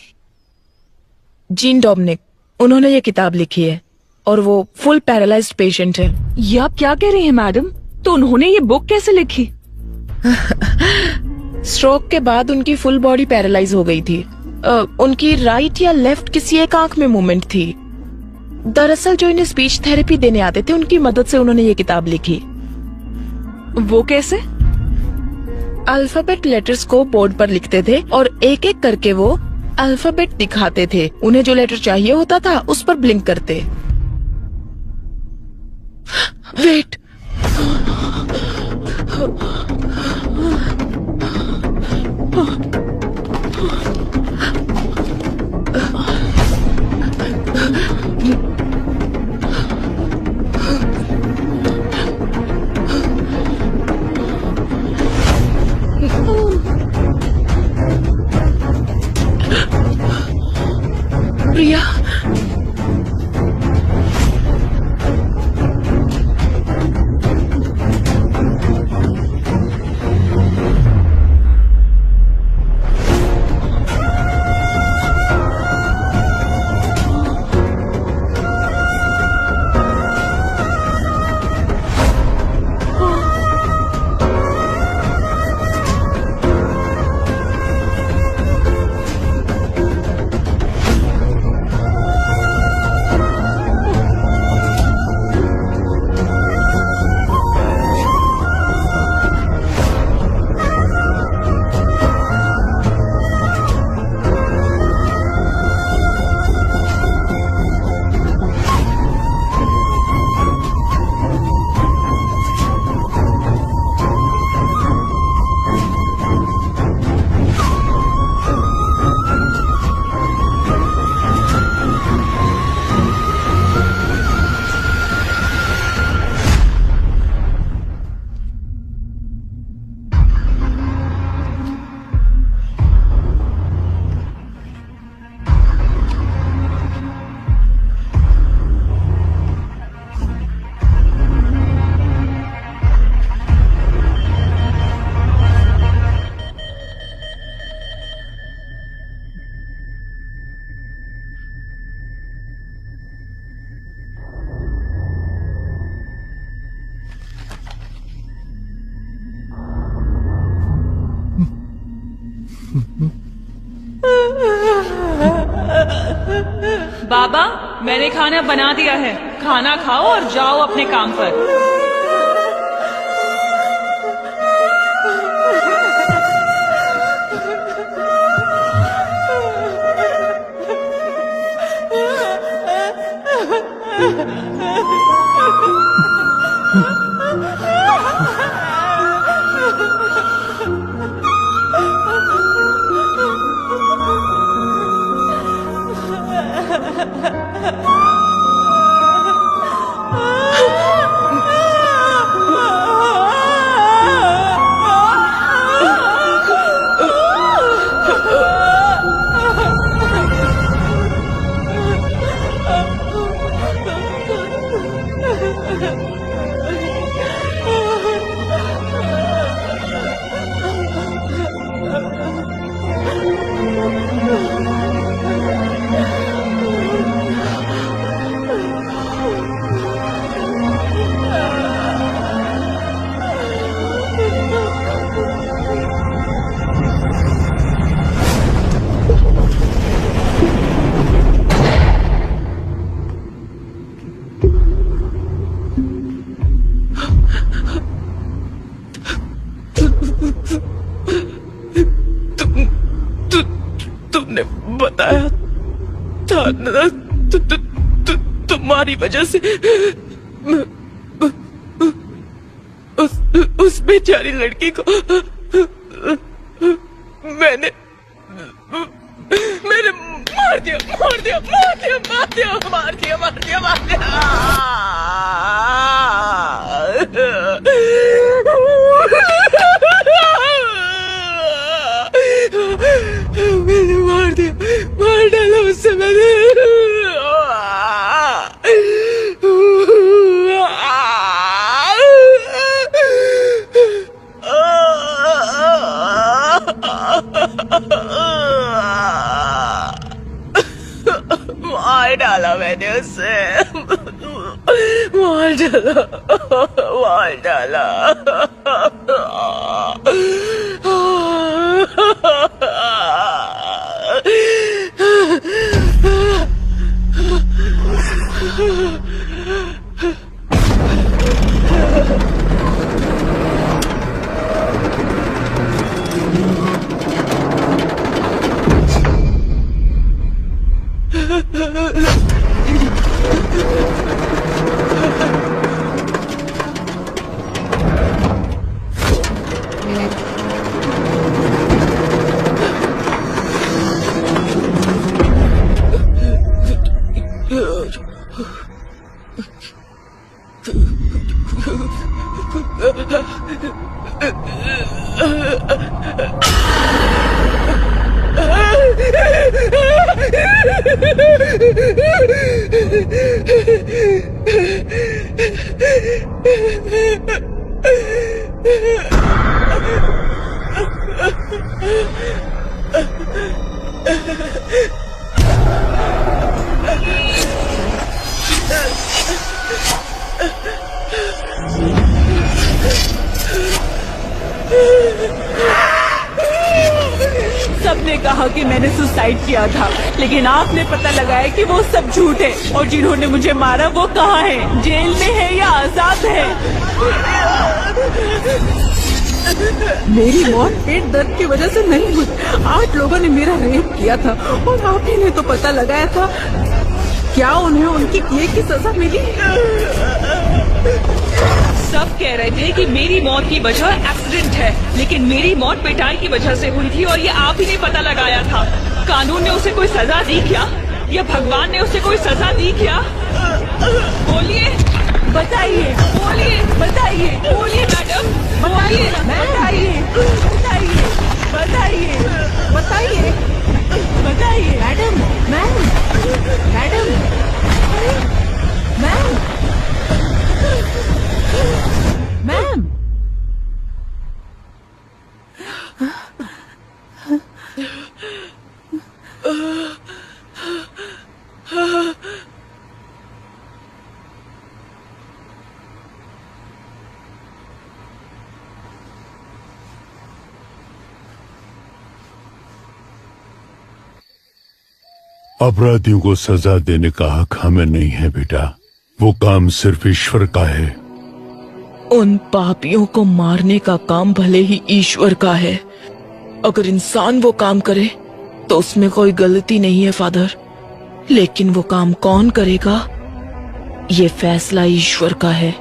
जीन डोमिनिक, उन्होंने ये किताब लिखी है और वो फुल पैरालाइज्ड पेशेंट है। ये आप क्या कह रही हैं मैडम? तो उन्होंने ये बुक कैसे लिखी? स्ट्रोक के बाद उनकी फुल बॉडी पैरालाइज हो गई थी। उनकी राइट या लेफ्ट किसी एक आंख में मूवमेंट थी। दरअसल जो इन्हें स्पीच थेरेपी देने आते थे, उनकी मदद से उन्होंने ये किताब लिखी। वो कैसे? अल्फाबेट लेटर्स को बोर्ड पर लिखते थे और एक एक करके वो अल्फाबेट दिखाते थे। उन्हें जो लेटर चाहिए होता था उस पर ब्लिंक करते। वेट, प्रिया, बाबा, मैंने खाना बना दिया है, खाना खाओ और जाओ अपने काम पर। तुम्हारी वजह से उस बेचारी लड़की को मैंने मार दिया। मैंने मार डाला उससे मैंने। मार डाला मैंने उससे। मार डाला। सबने कहा कि मैंने सुसाइड किया था, लेकिन आपने पता लगाया कि वो सब झूठ है और जिन्होंने मुझे मारा वो कहाँ है? जेल में है या आजाद है? मेरी मौत पेट दर्द की वजह से नहीं हुई। 8 लोगों ने मेरा रेप किया था और आप ही ने तो पता लगाया था। क्या उन्हें उनकी किए की सजा मिली? सब कह रहे थे कि मेरी मौत की वजह एक्सीडेंट है, लेकिन मेरी मौत पिटाई की वजह से हुई थी और ये आप ही ने पता लगाया था। कानून ने उसे कोई सजा दी क्या, या भगवान ने उसे कोई सजा दी क्या? बोलिए, बताइए बोलिए मैडम, बताइए मैडम। मैम अपराधियों को सजा देने का हक हमें नहीं है बेटा, वो काम सिर्फ ईश्वर का है। उन पापियों को मारने का काम भले ही ईश्वर का है। अगर इंसान वो काम करे तो उसमें कोई गलती नहीं है फादर, लेकिन वो काम कौन करेगा ये फैसला ईश्वर का है,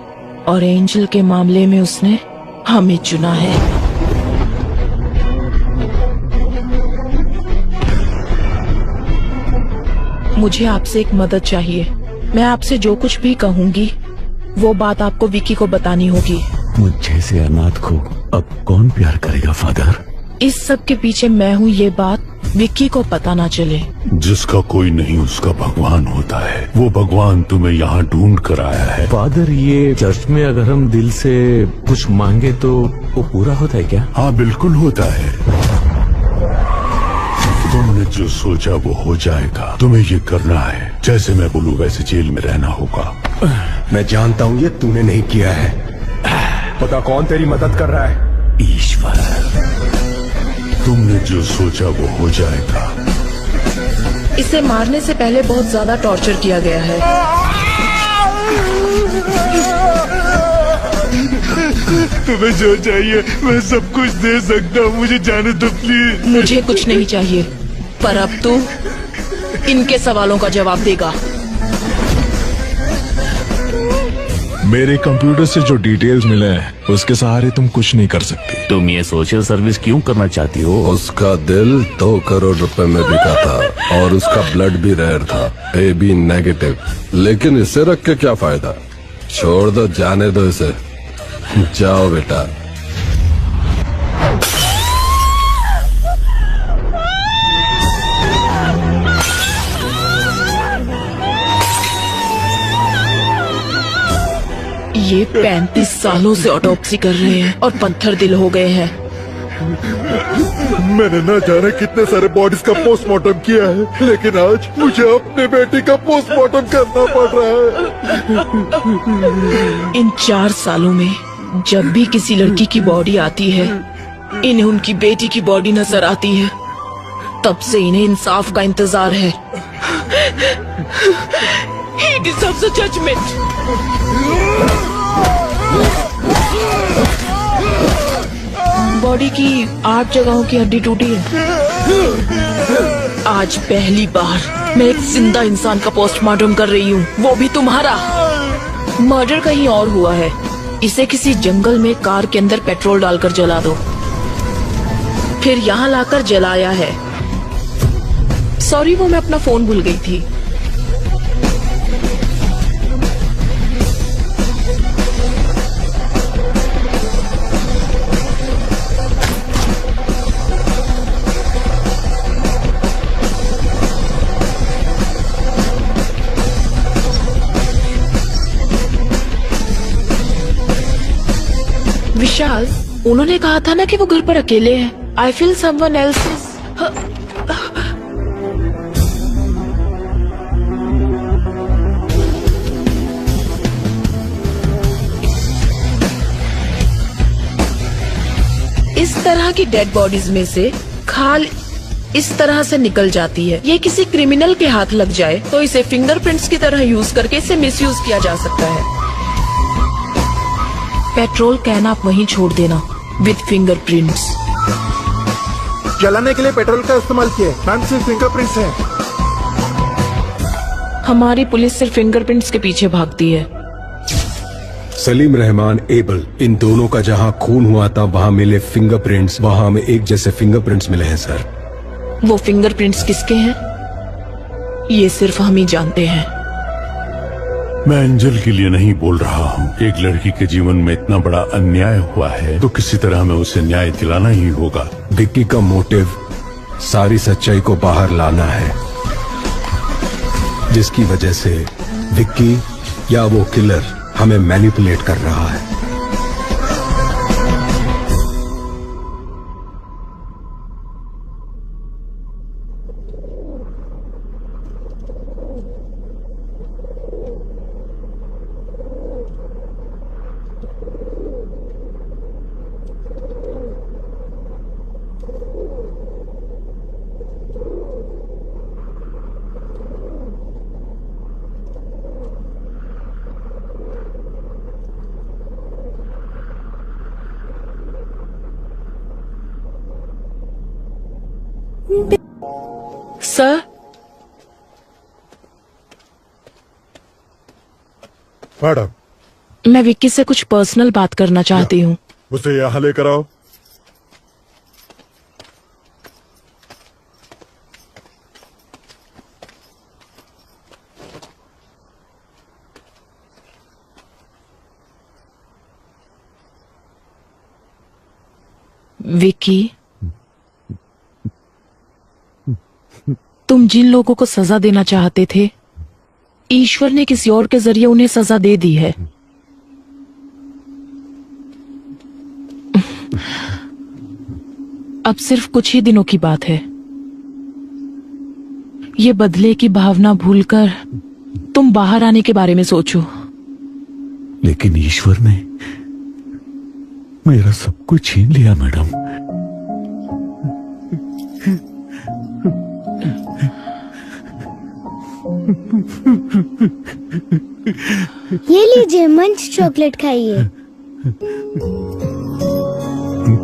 और एंजल के मामले में उसने हमें चुना है। मुझे आपसे एक मदद चाहिए। मैं आपसे जो कुछ भी कहूंगी वो बात आपको विकी को बतानी होगी। मुझ जैसे अनाथ को अब कौन प्यार करेगा फादर? इस सब के पीछे मैं हूँ, ये बात विक्की को पता ना चले। जिसका कोई नहीं उसका भगवान होता है। वो भगवान तुम्हें यहाँ ढूंढ कर आया है। फादर, ये चर्च में अगर हम दिल से कुछ मांगे तो वो पूरा होता है क्या? हाँ बिल्कुल होता है। तुमने जो सोचा वो हो जाएगा। तुम्हें ये करना है, जैसे मैं बोलूँ वैसे जेल में रहना होगा। मैं जानता हूँ ये तूने नहीं किया है। पता कौन तेरी मदद कर रहा है? ईश्वर। तुमने जो सोचा वो हो जाएगा। इसे मारने से पहले बहुत ज्यादा टॉर्चर किया गया है। तुम्हें जो चाहिए मैं सब कुछ दे सकता हूँ, मुझे जाने दो प्लीज। मुझे कुछ नहीं चाहिए, पर अब तू इनके सवालों का जवाब देगा। मेरे कंप्यूटर से जो डिटेल्स मिले हैं उसके सहारे तुम कुछ नहीं कर सकती। तुम ये सोशल सर्विस क्यों करना चाहती हो? उसका दिल 2 करोड़ रुपए में बिका था और उसका ब्लड भी रेयर था, AB नेगेटिव। लेकिन इसे रख के क्या फायदा? छोड़ दो, जाने दो इसे। जाओ बेटा। ये 35 सालों से ऑटोप्सी कर रहे हैं और पत्थर दिल हो गए हैं। मैंने ना जाने कितने सारे बॉडीज का पोस्टमार्टम किया है, लेकिन आज मुझे अपने बेटी का पोस्टमार्टम करना पड़ रहा है। इन 4 सालों में जब भी किसी लड़की की बॉडी आती है, इन्हें उनकी बेटी की बॉडी नजर आती है। तब से इन्हें इंसाफ का इंतजार है। He deserves a judgment. Body की 8 जगहों की हड्डी टूटी है। आज पहली बार मैं एक जिंदा इंसान का पोस्टमार्टम कर रही हूँ, वो भी तुम्हारा। मर्डर कहीं और हुआ है। इसे किसी जंगल में कार के अंदर पेट्रोल डालकर जला दो, फिर यहाँ लाकर जलाया है। सॉरी, वो मैं अपना फोन भूल गई थी। विशाल, उन्होंने कहा था ना कि वो घर पर अकेले हैं। I feel someone else is. इस तरह की डेड बॉडीज में से खाल इस तरह से निकल जाती है। ये किसी क्रिमिनल के हाथ लग जाए तो इसे फिंगरप्रिंट्स की तरह यूज करके इसे मिसयूज किया जा सकता है। पेट्रोल कैन आप वहीं छोड़ देना विद फिंगरप्रिंट्स। जलाने के लिए पेट्रोल का इस्तेमाल किया, मैम सिर्फ फिंगरप्रिंट्स हैं। हमारी पुलिस सिर्फ फिंगरप्रिंट्स के पीछे भागती है। सलीम रहमान, एबल, इन दोनों का जहां खून हुआ था वहां मिले फिंगरप्रिंट्स, वहां हमें एक जैसे फिंगरप्रिंट्स मिले हैं सर। वो फिंगरप्रिंट्स किसके हैं ये सिर्फ हम ही जानते हैं। मैं एंजल के लिए नहीं बोल रहा हूँ। एक लड़की के जीवन में इतना बड़ा अन्याय हुआ है तो किसी तरह हमें उसे न्याय दिलाना ही होगा। विक्की का मोटिव सारी सच्चाई को बाहर लाना है, जिसकी वजह से विक्की या वो किलर हमें मैनिपुलेट कर रहा है। सर, मैडम, मैं विक्की से कुछ पर्सनल बात करना चाहती हूँ। उसे यहाँ लेकर आओ। विक्की, तुम जिन लोगों को सजा देना चाहते थे, ईश्वर ने किसी और के जरिए उन्हें सजा दे दी है। अब सिर्फ कुछ ही दिनों की बात है। ये बदले की भावना भूलकर तुम बाहर आने के बारे में सोचो। लेकिन ईश्वर ने मेरा सब कुछ छीन लिया मैडम। ये लीजिए, मंच चॉकलेट खाइए।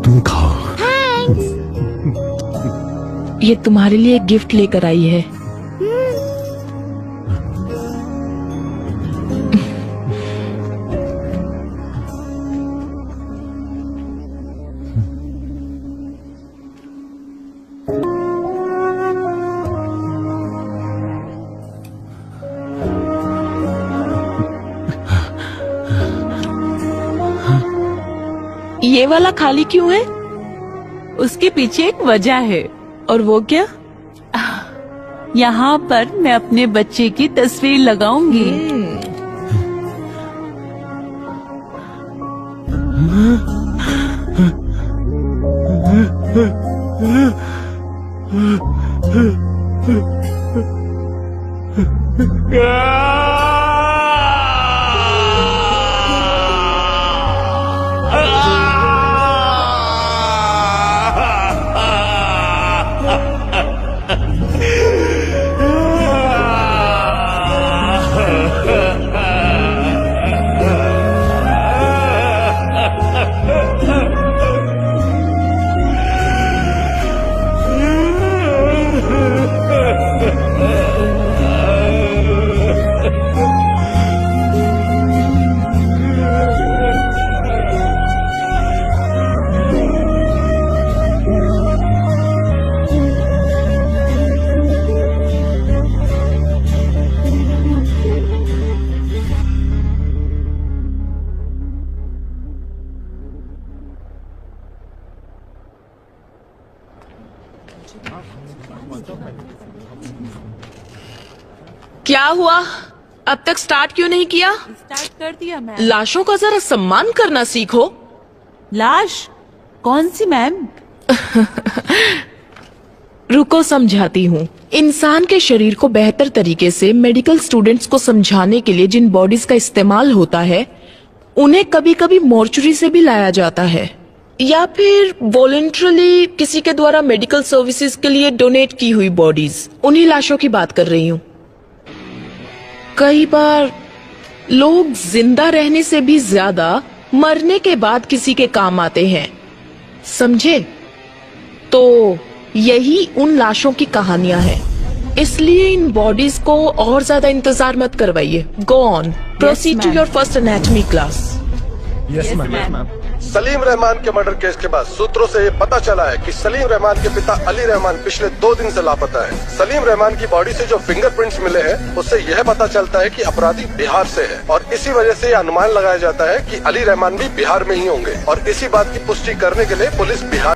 तुम खाओ। थैंक्स। ये तुम्हारे लिए एक गिफ्ट लेकर आई है। ये वाला खाली क्यों है? उसके पीछे एक वजह है। और वो क्या? यहाँ पर मैं अपने बच्चे की तस्वीर लगाऊंगी। क्या हुआ? अब तक स्टार्ट क्यों नहीं किया? स्टार्ट कर दिया मैम। लाशों का जरा सम्मान करना सीखो। लाश? कौन सी मैम? रुको समझाती हूँ। इंसान के शरीर को बेहतर तरीके से मेडिकल स्टूडेंट्स को समझाने के लिए जिन बॉडीज का इस्तेमाल होता है उन्हें कभी कभी मॉर्चुरी से भी लाया जाता है या फिर वॉलंटरली किसी के द्वारा मेडिकल सर्विसेज के लिए डोनेट की हुई बॉडीज। उन्हीं लाशों की बात कर रही हूँ। कई बार लोग जिंदा रहने से भी ज्यादा मरने के बाद किसी के काम आते हैं, समझे? तो यही उन लाशों की कहानियां हैं। इसलिए इन बॉडीज को और ज्यादा इंतजार मत करवाइए। Go on, proceed to your first anatomy class. Yes ma'am. Salim Rahman के मर्डर केस के बाद सूत्रों से ये पता चला है कि सलीम रहमान के पिता अली रहमान पिछले 2 दिन से लापता है। सलीम रहमान की बॉडी से जो फिंगरप्रिंट्स मिले हैं उससे यह पता चलता है कि अपराधी बिहार से है और इसी वजह से यह अनुमान लगाया जाता है कि अली रहमान भी बिहार में ही होंगे और इसी बात की पुष्टि करने के लिए पुलिस बिहार